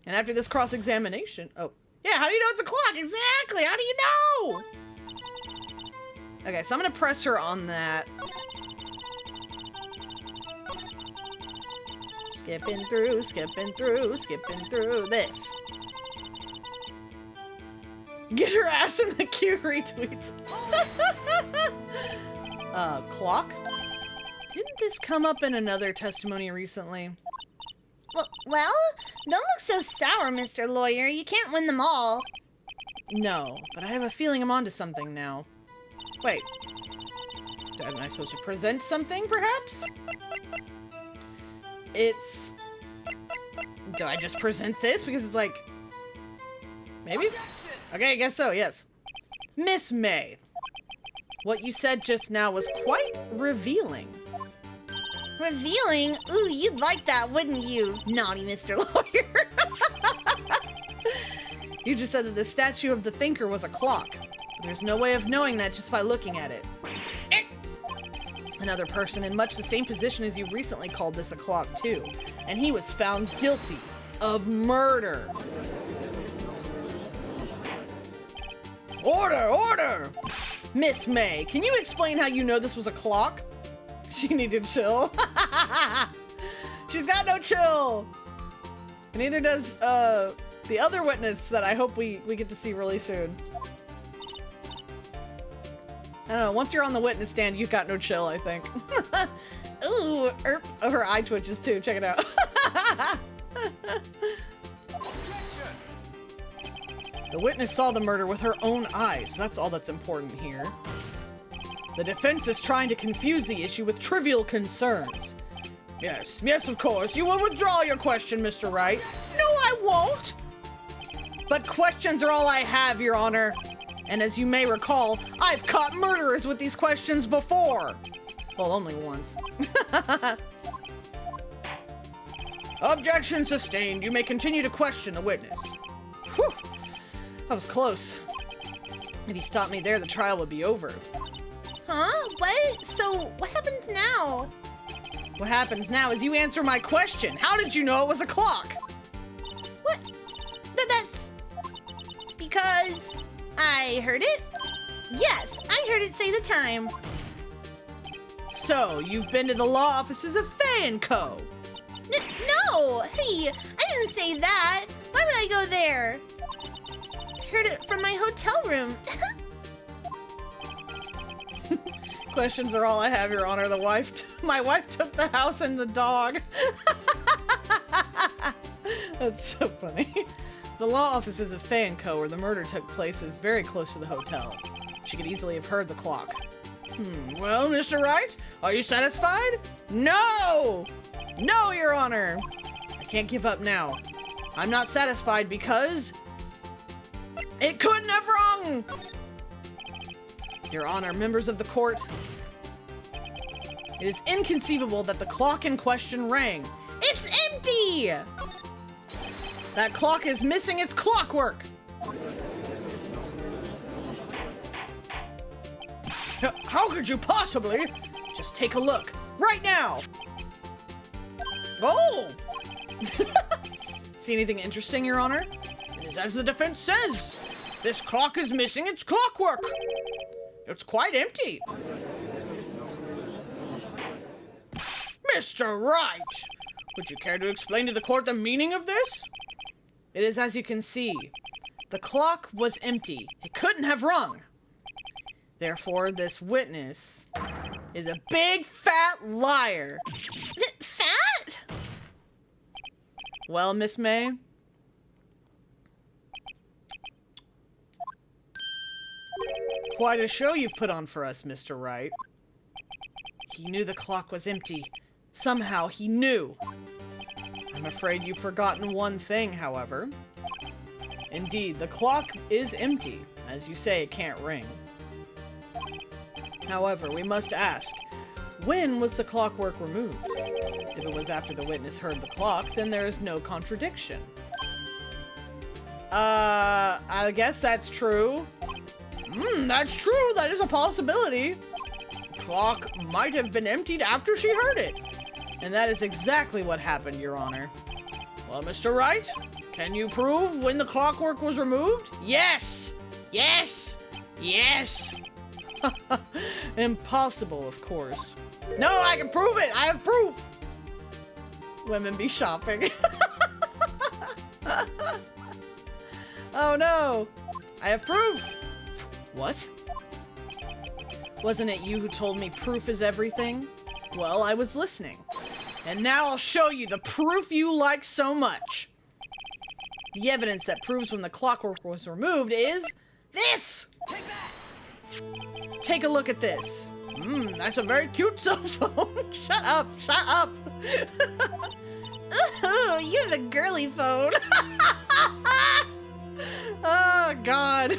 And after this cross-examination... Oh, yeah, how do you know it's a clock? Exactly! How do you know? Okay, so I'm gonna press her on that. Skipping through, skipping through, skipping through this. Get her ass in the queue retweets. Clock? Didn't this come up in another testimony recently? Well, don't look so sour, Mr. Lawyer. You can't win them all. No, but I have a feeling I'm onto something now. Wait. Am I supposed to present something, perhaps? It's... Do I just present this? Because it's like... Maybe? Okay, I guess so, yes. Miss May. What you said just now was quite revealing. Revealing? Ooh, you'd like that, wouldn't you? Naughty Mr. Lawyer. You just said that the statue of the thinker was a clock. There's no way of knowing that just by looking at it. Another person in much the same position as you recently called this a clock too, and he was found guilty of murder. Order, order! Miss May, can you explain how you know this was a clock? She needed chill. She's got no chill. And neither does the other witness that I hope we get to see really soon. I don't know, once you're on the witness stand, you've got no chill, I think. Ooh, oh, her eye twitches too, check it out. Objection! The witness saw the murder with her own eyes. That's all that's important here. The defense is trying to confuse the issue with trivial concerns. Yes, of course. You will withdraw your question, Mr. Wright. No, I won't! But questions are all I have, Your Honor. And as you may recall, I've caught murderers with these questions before. Well, only once. Objection sustained. You may continue to question the witness. Whew. That was close. If you stopped me there, the trial would be over. Huh? What? So, what happens now? What happens now is you answer my question. How did you know it was a clock? What? That's... Because... I heard it? Yes, I heard it say the time. So, you've been to the law offices of Fay & Co. No! Hey, I didn't say that. Why would I go there? I heard it from my hotel room. Questions are all I have, Your Honor. My wife took the house and the dog. That's so funny. The law offices of Fay & Co., where the murder took place, is very close to the hotel. She could easily have heard the clock. Well, Mr. Wright, are you satisfied? No! No, Your Honor! I can't give up now. I'm not satisfied because... it couldn't have rung! Your Honor, members of the court, it is inconceivable that the clock in question rang. It's empty! That clock is missing its clockwork! How could you possibly? Just take a look. Right now! Oh! See anything interesting, Your Honor? It is as the defense says. This clock is missing its clockwork. It's quite empty. Mr. Wright! Would you care to explain to the court the meaning of this? It is as you can see. The clock was empty. It couldn't have rung. Therefore, this witness is a big fat liar. Fat? Well, Miss May? Quite a show you've put on for us, Mr. Wright. He knew the clock was empty. Somehow he knew. I'm afraid you've forgotten one thing, however. Indeed, the clock is empty. As you say, it can't ring. However, we must ask, when was the clockwork removed? If it was after the witness heard the clock, then there is no contradiction. I guess that's true. That's true. That is a possibility. The clock might have been emptied after she heard it. And that is exactly what happened, Your Honor. Well, Mr. Wright, can you prove when the clockwork was removed? Yes! Yes! Yes! Impossible, of course. No, I can prove it! I have proof! Women be shopping. Oh no! I have proof! What? Wasn't it you who told me proof is everything? Well, I was listening. And now I'll show you the proof you like so much. The evidence that proves when the clockwork was removed is this! Take a look at this. That's a very cute cell phone. Shut up, shut up. Ooh, you have a girly phone. Oh, God.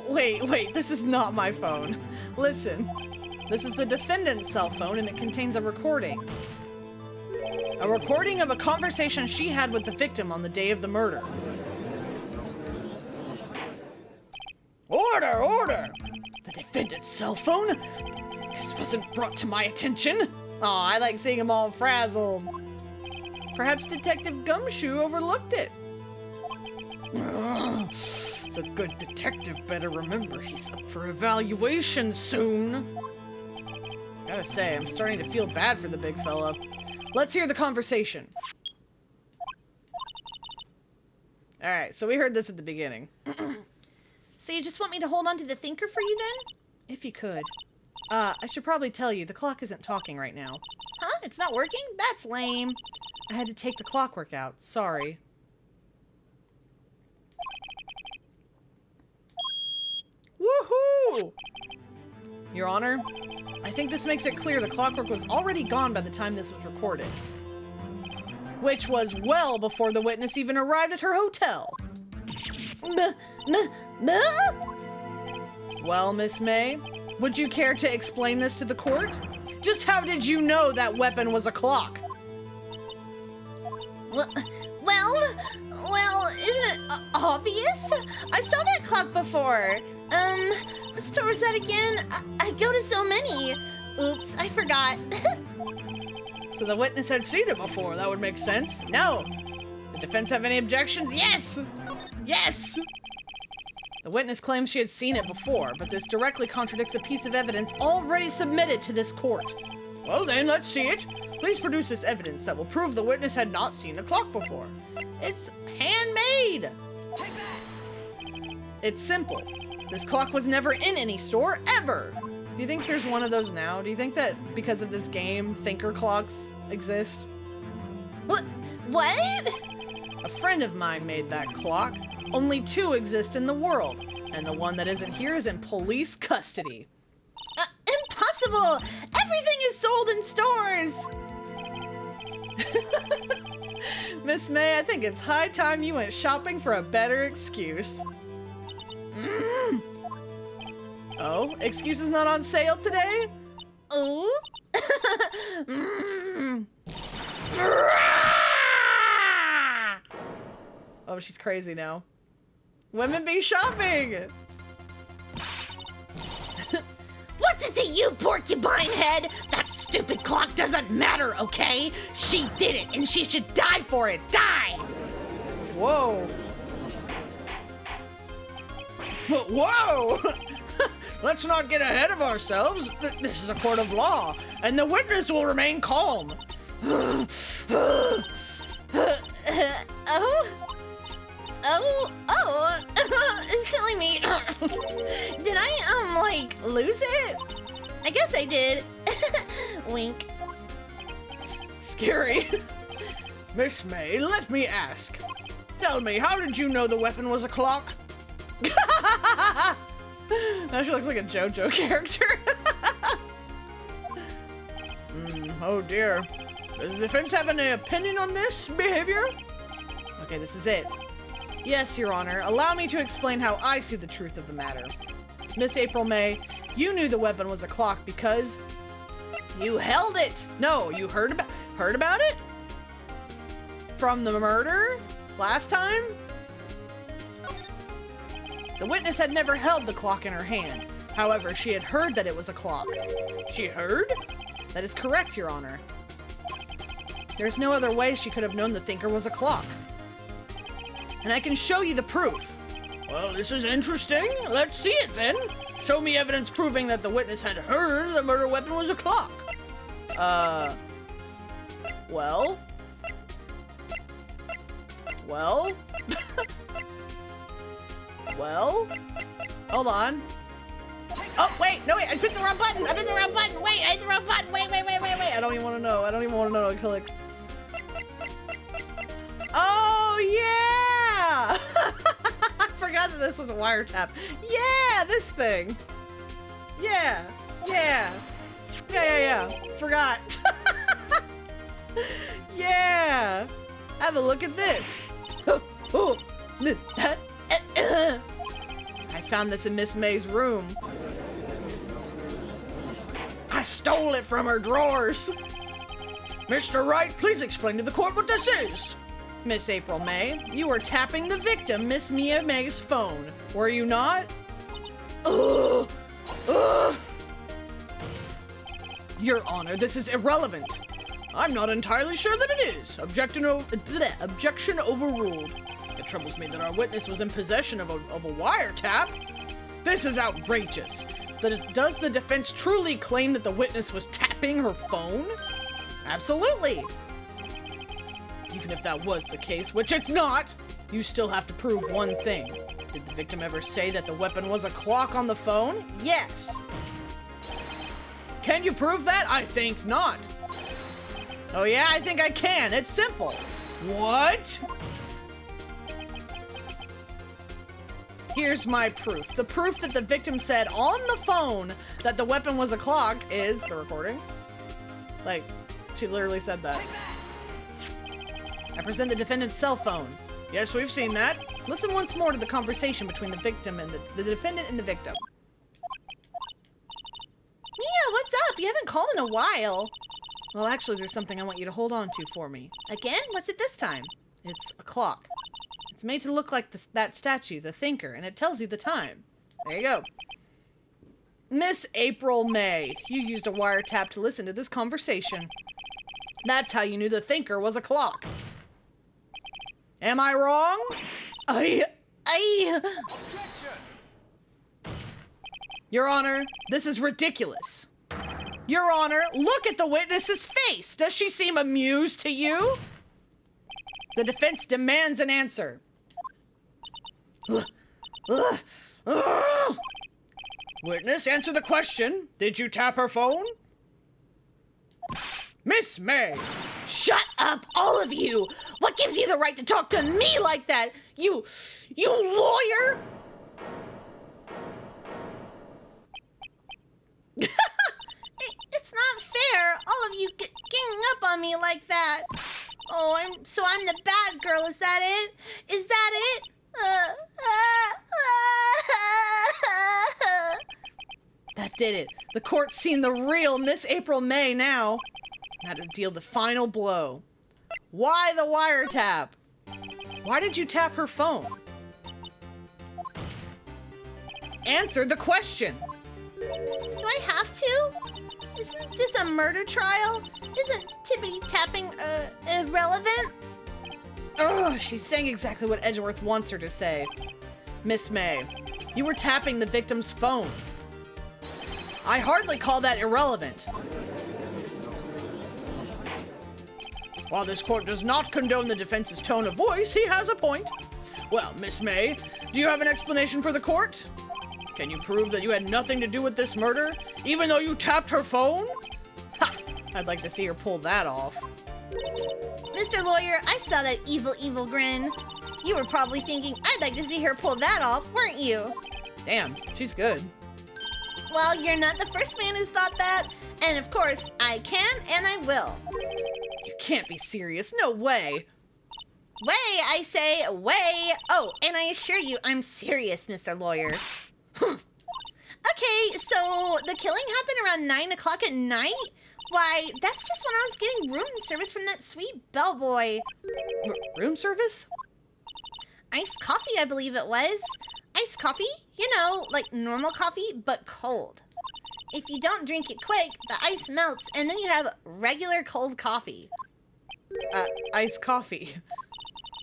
Wait, this is not my phone. Listen, this is the defendant's cell phone and it contains a recording. A recording of a conversation she had with the victim on the day of the murder. Order, order! The defendant's cell phone? This wasn't brought to my attention. Aw, I like seeing them all frazzled. Perhaps Detective Gumshoe overlooked it. Ugh, the good detective better remember he's up for evaluation soon. Gotta say, I'm starting to feel bad for the big fella. Let's hear the conversation. Alright, so we heard this at the beginning. So you just want me to hold on to the thinker for you then? If you could. I should probably tell you, the clock isn't talking right now. Huh? It's not working? That's lame. I had to take the clockwork out. Sorry. Woohoo! Your Honor, I think this makes it clear the clockwork was already gone by the time this was recorded. Which was well before the witness even arrived at her hotel. Well, Miss May, would you care to explain this to the court? Just how did you know that weapon was a clock? Well, isn't it obvious? I saw that clock before. What store was that again? I go to so many. Oops, I forgot. So the witness had seen it before. That would make sense. No. The defense have any objections? Yes! Yes! The witness claims she had seen it before, but this directly contradicts a piece of evidence already submitted to this court. Well then, let's see it. Please produce this evidence that will prove the witness had not seen the clock before. It's handmade! It's simple. This clock was never in any store, ever! Do you think there's one of those now? Do you think that because of this game, thinker clocks exist? What? A friend of mine made that clock. Only 2 exist in the world, and the one that isn't here is in police custody. Impossible! Everything is sold in stores! Miss May, I think it's high time you went shopping for a better excuse. Oh, excuse is not on sale today? Oh? Oh, she's crazy now. Women be shopping! What's it to you, porcupine head? That stupid clock doesn't matter, okay? She did it, and she should die for it. Die! Whoa. Whoa! Let's not get ahead of ourselves. This is a court of law, and the witness will remain calm. Silly me. Did I, lose it? I guess I did. Wink. Scary. Miss May, let me ask. Tell me, how did you know the weapon was a clock? Now she looks like a JoJo character. Oh dear. Does the defense have any opinion on this behavior? Okay, this is it. Yes, Your Honor. Allow me to explain how I see the truth of the matter. Miss April May, you knew the weapon was a clock because you held it. No, you heard about it? From the murder last time? The witness had never held the clock in her hand. However, she had heard that it was a clock. She heard? That is correct, Your Honor. There's no other way she could have known the thinker was a clock. And I can show you the proof. Well, this is interesting. Let's see it then. Show me evidence proving that the witness had heard the murder weapon was a clock. Well? Well? Well? Hold on. Oh, wait, no, wait, I picked the wrong button. I picked the wrong button. Wait, I hit the wrong button. Wait. I don't even want to know. I don't even want to know. Click. Oh, yeah! I forgot that this was a wiretap. Yeah, this thing. Yeah. Forgot. Yeah. Have a look at this. I found this in Miss May's room. I stole it from her drawers. Mr. Wright, please explain to the court what this is. Miss April May, you were tapping the victim, Miss Mia May's phone. Were you not? Ugh. Your Honor, this is irrelevant. I'm not entirely sure that it is. Objection overruled. It troubles me that our witness was in possession of a wiretap. This is outrageous. Does the defense truly claim that the witness was tapping her phone? Absolutely. Even if that was the case, which it's not, you still have to prove one thing. Did the victim ever say that the weapon was a clock on the phone? Yes. Can you prove that? I think not. Oh yeah, I think I can. It's simple. What? Here's my proof. The proof that the victim said on the phone that the weapon was a clock is the recording. Like, she literally said that. I present the defendant's cell phone. Yes, we've seen that. Listen once more to the conversation between the victim and the defendant and the victim. Mia, what's up? You haven't called in a while. Well, actually, there's something I want you to hold on to for me. Again? What's it this time? It's a clock. It's made to look like that statue, the thinker, and it tells you the time. There you go. Miss April May, you used a wiretap to listen to this conversation. That's how you knew the thinker was a clock. Am I wrong? Objection! Your Honor, this is ridiculous. Your Honor, look at the witness's face. Does she seem amused to you? The defense demands an answer. Witness, answer the question. Did you tap her phone? Miss May. Shut up, all of you! What gives you the right to talk to me like that? You lawyer! It's not fair, all of you ganging up on me like that. Oh, I'm the bad girl, is that it? Is that it? That did it. The court's seen the real Miss April May now. Now to deal the final blow. Why the wiretap? Why did you tap her phone? Answer the question. Do I have to? Isn't this a murder trial? Isn't tippity tapping irrelevant? Ugh, she's saying exactly what Edgeworth wants her to say. Miss May, you were tapping the victim's phone. I hardly call that irrelevant. While this court does not condone the defense's tone of voice, he has a point. Well, Miss May, do you have an explanation for the court? Can you prove that you had nothing to do with this murder, even though you tapped her phone? Ha! I'd like to see her pull that off. Mr. Lawyer, I saw that evil grin. You were probably thinking, I'd like to see her pull that off, weren't you? Damn, she's good. Well, you're not the first man who's thought that, and of course, I can and I will. You can't be serious, no way. Way, I say, way. Oh, and I assure you, I'm serious, Mr. Lawyer. Okay, so the killing happened around 9 o'clock at night? Why, that's just when I was getting room service from that sweet bellboy. Room service? Iced coffee, I believe it was. Iced coffee? You know, like normal coffee, but cold. If you don't drink it quick, the ice melts, and then you have regular cold coffee. Iced coffee.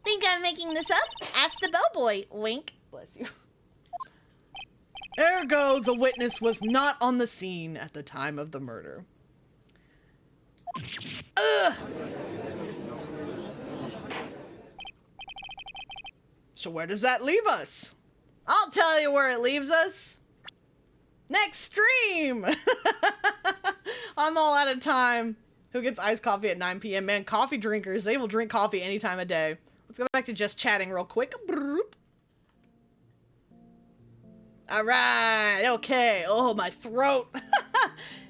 Think I'm making this up? Ask the bellboy. Wink. Bless you. Ergo, the witness was not on the scene at the time of the murder. Ugh. So where does that leave us? I'll tell you where it leaves us. Next stream! I'm all out of time. Who gets iced coffee at 9 p.m.? Man, coffee drinkers, they will drink coffee any time of day. Let's go back to just chatting real quick. All right, okay. Oh, my throat.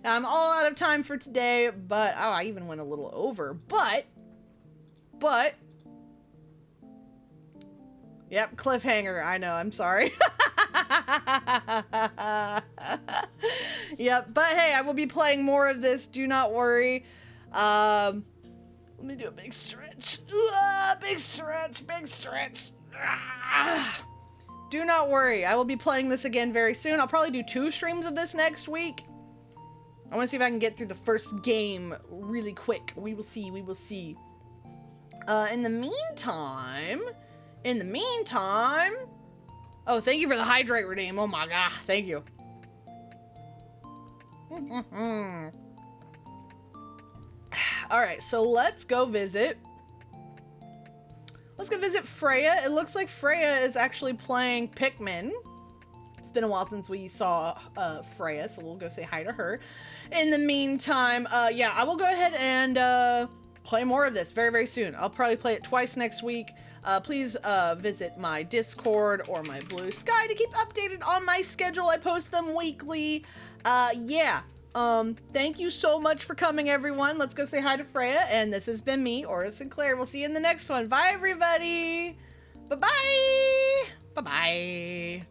I'm all out of time for today, but, oh, I even went a little over. But, yep, cliffhanger. I know, I'm sorry. Yep, but hey, I will be playing more of this. Do not worry. Let me do a big stretch. Big stretch, big stretch. Do not worry. I will be playing this again very soon. I'll probably do 2 streams of this next week. I want to see if I can get through the first game really quick. We will see. We will see. In the meantime... Oh, thank you for the hydrate redeem. Oh my god. Thank you. Alright, so let's go visit. Let's go visit Freya. It looks like Freya is actually playing Pikmin. It's been a while since we saw Freya, so we'll go say hi to her. In the meantime, yeah, I will go ahead and play more of this very, very soon. I'll probably play it twice next week. Please visit my Discord or my Blue Sky to keep updated on my schedule. I post them weekly. Yeah. Thank you so much for coming, everyone. Let's go say hi to Freya. And this has been me, Aura Sinclair. We'll see you in the next one. Bye, everybody. Bye-bye. Bye-bye.